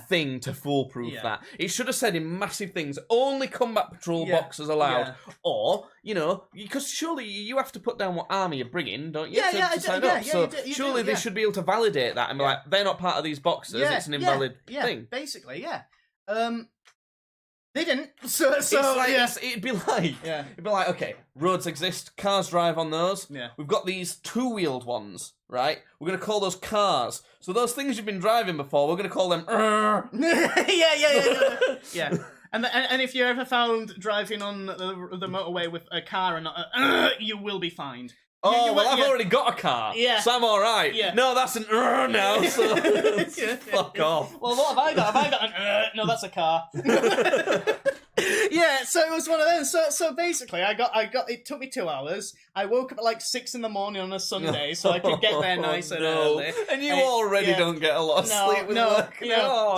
thing to foolproof that. It should have said in massive things, only Combat Patrol boxes allowed, or, you know, because surely you have to put down what army you're bringing, don't you, to sign up? So surely they should be able to validate that and be like, they're not part of these boxes, it's an invalid thing. Basically, they didn't. So it's like, it'd be like, okay, roads exist, cars drive on those. Yeah. We've got these two-wheeled ones, right? We're gonna call those cars. So those things you've been driving before, we're gonna call them. Yeah. And if you're ever found driving on the motorway with a car and you will be fined. I've already got a car, so I'm all right. Yeah. No, that's an now, so fuck off. Well, what have I got? Have I got an no, that's a car. Yeah, so it was one of those. So basically, I got. It took me 2 hours. I woke up at like 6 a.m. on a Sunday, so I could get there nice and early. And you already don't get a lot of sleep with work.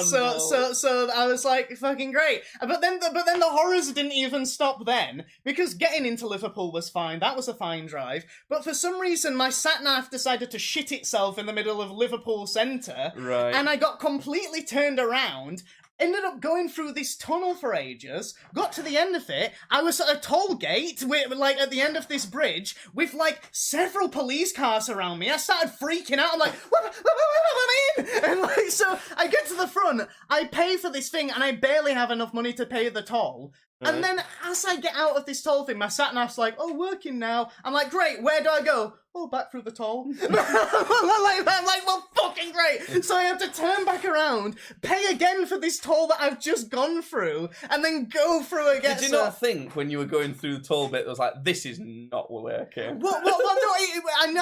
So I was like, fucking great. But then the horrors didn't even stop then, because getting into Liverpool was fine. That was a fine drive. But for some reason, my sat-nav decided to shit itself in the middle of Liverpool Centre, right? And I got completely turned around. Ended up going through this tunnel for ages, got to the end of it, I was at a toll gate, like, at the end of this bridge, with, like, several police cars around me. I started freaking out, I'm like, what am I in? And, like, so, I get to the front, I pay for this thing, and I barely have enough money to pay the toll. Right. And then, as I get out of this toll thing, my sat-nav's like, oh, working now. I'm like, great, where do I go? Oh, back through the toll. I'm like, well, fucking great. So I have to turn back around, pay again for this toll that I've just gone through, and then go through again. Did you not think when you were going through the toll bit, it was like, this is not working? Well, no,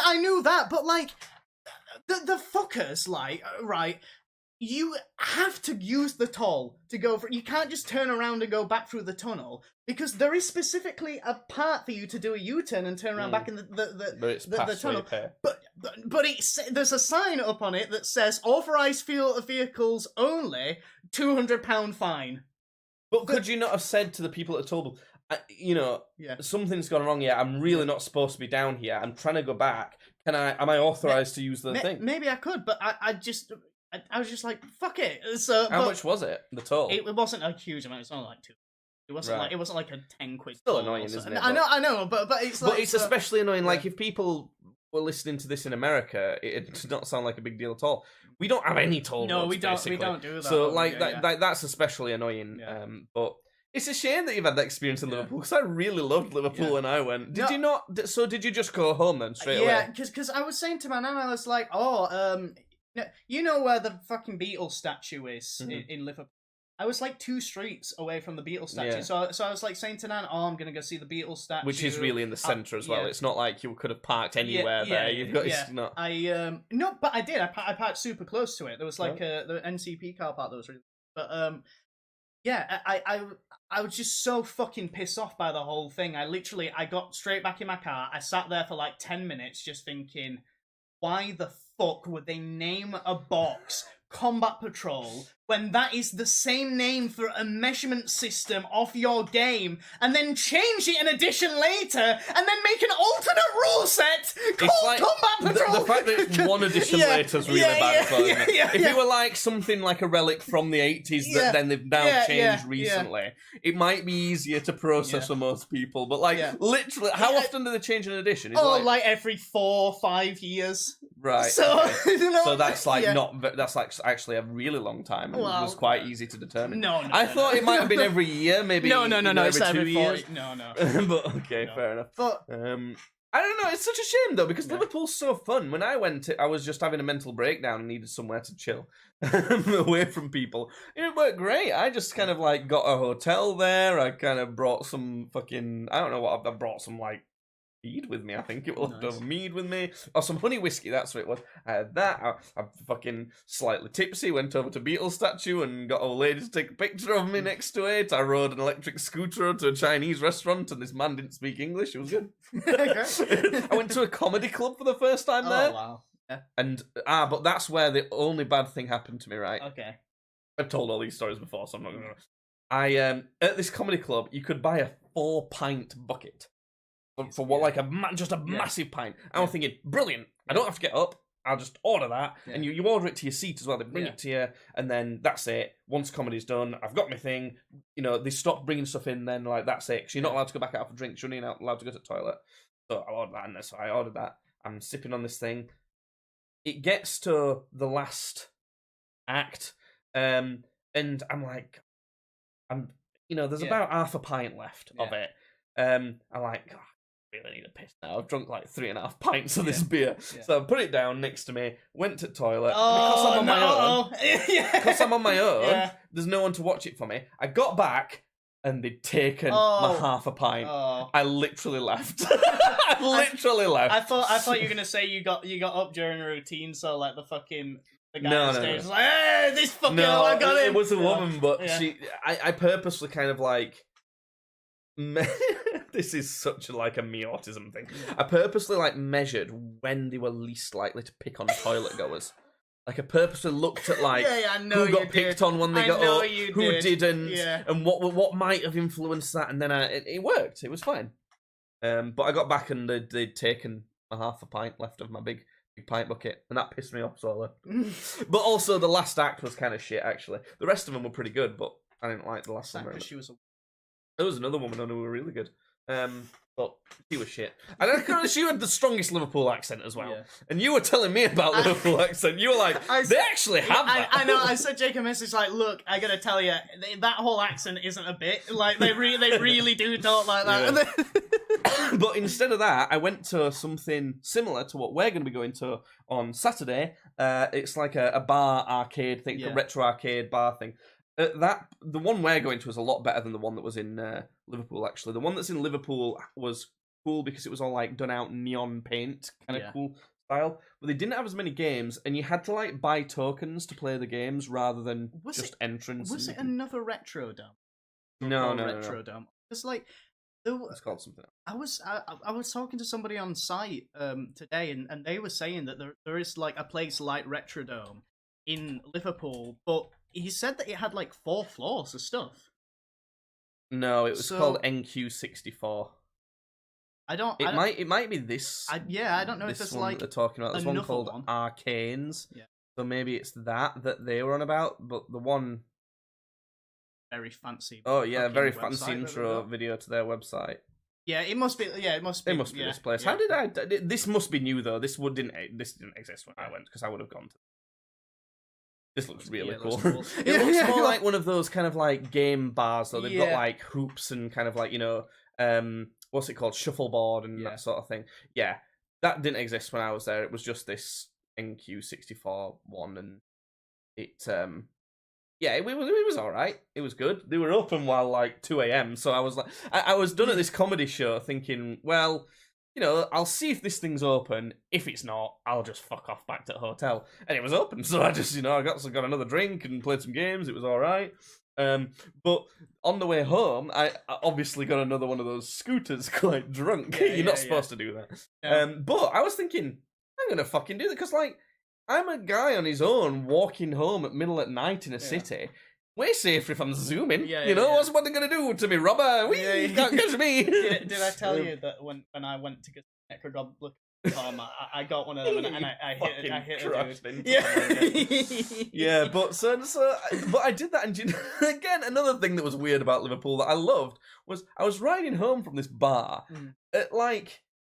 I knew that, but, like, the fuckers, like, right... You have to use the toll to go for. You can't just turn around and go back through the tunnel, because there is specifically a part for you to do a U-turn and turn around back in the tunnel. But there's a sign up on it that says authorized vehicles only, £200 fine. But could you not have said to the people at toll booth, something's gone wrong here. I'm really not supposed to be down here. I'm trying to go back. Am I authorized to use the thing? Maybe I could, but I was just like, fuck it. How much was it? The toll? It wasn't a huge amount. It's only like 2. It wasn't like a 10 quid. Still annoying, isn't it? I know, but it's like. But it's especially annoying. Like if people were listening to this in America, it does not sound like a big deal at all. We don't have any toll. No, roads, we don't. Basically. We don't do that. So that's especially annoying. Yeah. But it's a shame that you've had that experience in Liverpool, because I really loved Liverpool when I went. Did you not? So did you just go home then straight away? Yeah, because I was saying to my nan, I was like, you know where the fucking Beatles statue is in Liverpool? I was like 2 streets away from the Beatles statue. Yeah. So I was like saying to Nan, I'm going to go see the Beatles statue. Which is really in the centre as well. Yeah. It's not like you could have parked anywhere there. It's not. No, but I did. I parked super close to it. There was like the NCP car park that was really... But I was just so fucking pissed off by the whole thing. I got straight back in my car. I sat there for like 10 minutes just thinking, why the fuck would they name a box Combat Patrol when that is the same name for a measurement system of your game, and then change it in addition later, and then make an alternate rule set called Combat Patrol? The fact that it's one addition later is really bad for them. If it were like something like a relic from the 80s that then they've now changed recently, it might be easier to process for most people. But literally, how often do they change an edition? Like every 4 or 5 years. Right. So, okay. So that's like that's like actually a really long time. It was quite easy to determine. No, I thought it might have been every year, maybe. No. Every 2 years. No. But okay, fair enough. But I don't know. It's such a shame though, because Liverpool's so fun. When I went, I was just having a mental breakdown and needed somewhere to chill away from people. It worked great. I just kind of like got a hotel there. I kind of brought some fucking, I don't know what I brought, some like mead with me. I think it was mead with me, or some honey whiskey. That's what it was. I had that. I'm fucking slightly tipsy. Went over to Beatles statue and got a lady to take a picture of me next to it. I rode an electric scooter to a Chinese restaurant, and this man didn't speak English. It was good. I went to a comedy club for the first time there. Oh wow! Yeah. And but that's where the only bad thing happened to me. Right? Okay. I've told all these stories before, so I'm not gonna. At this comedy club, you could buy a 4-pint bucket for what, like just a massive pint. And I'm thinking, brilliant! I don't have to get up. I'll just order that, and you order it to your seat as well. They bring it to you, and then that's it. Once comedy's done, I've got my thing. You know, they stop bringing stuff in. Then like that's it. Because you're not allowed to go back out for drinks. You're only allowed to go to the toilet. So I ordered that, and so I ordered that. I'm sipping on this thing. It gets to the last act, and I'm like, there's about half a pint left of it. I'm like, God, I really need a piss now. I've drunk like 3.5 pints of this beer. So I put it down next to me, went to the toilet. Because I'm on my own, there's no one to watch it for me. I got back, and they'd taken my half a pint. I literally left. I thought you were gonna say you got up during a routine, so like the guy on stage was like, hey, this fucking I got it. It was a woman, but I purposely kind of like this is such like a me autism thing. I purposely like measured when they were least likely to pick on toilet goers. Like I purposely looked at like who got picked on when they got up, who didn't, and what might have influenced that, and then it worked. It was fine. But I got back and they'd taken a half a pint left of my big pint bucket, and that pissed me off, so I left. But also the last act was kind of shit, actually. The rest of them were pretty good, but I didn't like the last one. There was another woman I knew who were really good. But she was shit. And she had the strongest Liverpool accent as well. And you were telling me about Liverpool accent. You were like, they actually have that. I know. I said Jake a message like, look, I gotta tell you, that whole accent isn't a bit. Like, they really do talk like that. Yeah. But instead of that, I went to something similar to what we're going to be going to on Saturday. It's like a bar arcade thing, a retro arcade bar thing. The one we're going to is a lot better than the one that was in Liverpool, actually. The one that's in Liverpool was cool because it was all like done out neon paint, kind of cool style. But they didn't have as many games, and you had to like buy tokens to play the games rather than entrance. Was it another Retro Dome? No. Retro Dome. It's like it's called something else. I was talking to somebody on site today, and they were saying that there is like a place like Retro Dome in Liverpool, but he said that it had like 4 floors of stuff. No, it was called NQ64. It might be this. I don't know if it's like they're talking about. There's one called Arcanes. Yeah. So maybe it's that they were on about, but the one very fancy. Oh yeah, very fancy intro video to their website. Yeah, it must be. Yeah, it must be. It must be this place. Yeah. How did I? This must be new though. This didn't exist when I went because I would have gone to. This looks really cool. It looks more like one of those kind of like game bars though. They've got like hoops and kind of like, what's it called? Shuffleboard and that sort of thing. Yeah. That didn't exist when I was there. It was just this NQ64 one, and it it was alright. It was good. They were open while like 2 a.m. So I was like I was done at this comedy show thinking, well, I'll see if this thing's open. If it's not, I'll just fuck off back to the hotel. And it was open, so I just, I got another drink and played some games. It was all right. But on the way home, I obviously got another one of those scooters quite drunk. You're not supposed to do that. Yeah. But I was thinking, I'm going to fucking do that. Because, I'm a guy on his own walking home at middle at night in a city. Way safer if I'm zooming. What's what they're going to do to me, robber? You can't catch me. Did I tell you that when I went to get Necrogoblin, I got one of them and I hit it. Yeah, but but I did that, and again, another thing that was weird about Liverpool that I loved was I was riding home from this bar at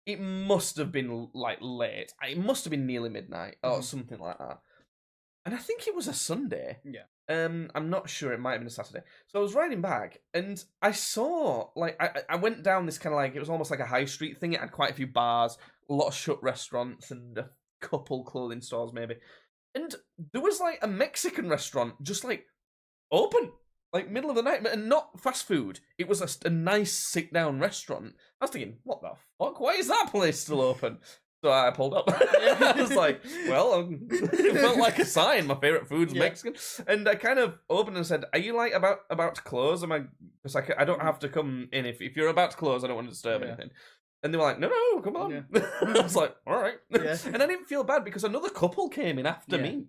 it must have been late. It must have been nearly midnight or something like that. And I think it was a Sunday. Yeah. I'm not sure. It might have been a Saturday. So I was riding back, and I saw, I went down this kind of it was almost like a high street thing. It had quite a few bars, a lot of shut restaurants, and a couple clothing stores, maybe. And there was, a Mexican restaurant just, open, middle of the night, and not fast food. It was a nice sit-down restaurant. I was thinking, what the fuck? Why is that place still open? So I pulled up. I was like, well, it felt like a sign. My favourite food's Mexican. And I kind of opened and said, are you about to close? Because I don't have to come in. If you're about to close, I don't want to disturb anything. And they were like, no, come on. I was like, all right. And I didn't feel bad because another couple came in after me.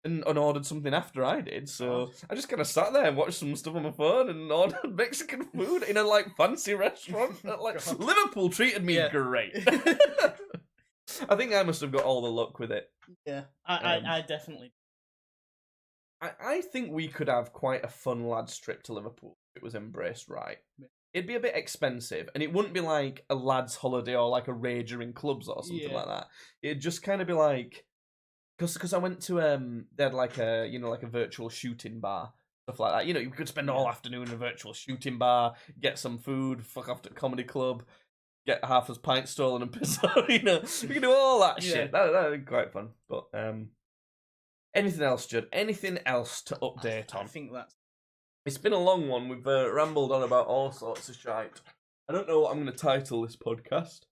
and ordered something after I did. So I just kind of sat there and watched some stuff on my phone and ordered Mexican food in a like fancy restaurant. Like Liverpool treated me great. I think I must have got all the luck with it. Yeah, I definitely. I think we could have quite a fun lads trip to Liverpool if it was embraced right. It'd be a bit expensive, and it wouldn't be like a lads' holiday or like a rager in clubs or something like that. It'd just kind of be like, because I went to they had like a like a virtual shooting bar, stuff like that. You know, you could spend all afternoon in a virtual shooting bar, get some food, fuck off to a comedy club, get half his pint stolen and piss out. You know, we can do all that shit. That'd be quite fun. But anything else, Judd? Anything else to update on? I think that's. It's been a long one. We've rambled on about all sorts of shite. I don't know what I'm going to title this podcast,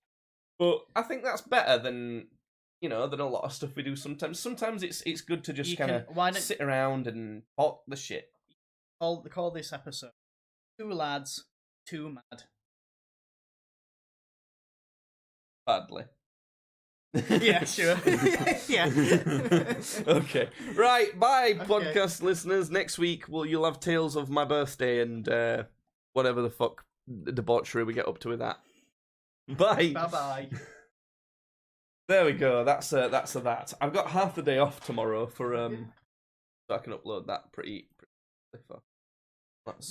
but I think that's better than than a lot of stuff we do sometimes. Sometimes it's good to just kind of sit around and talk the shit. Call this episode "Two Lads, Too Mad." Badly. Yeah, sure. Yeah. Okay. Right. Bye, podcast listeners. Next week, you'll have tales of my birthday and whatever the fuck debauchery we get up to with that. Bye. Bye. There we go. That's that. I've got half the day off tomorrow for so I can upload that pretty for that stuff.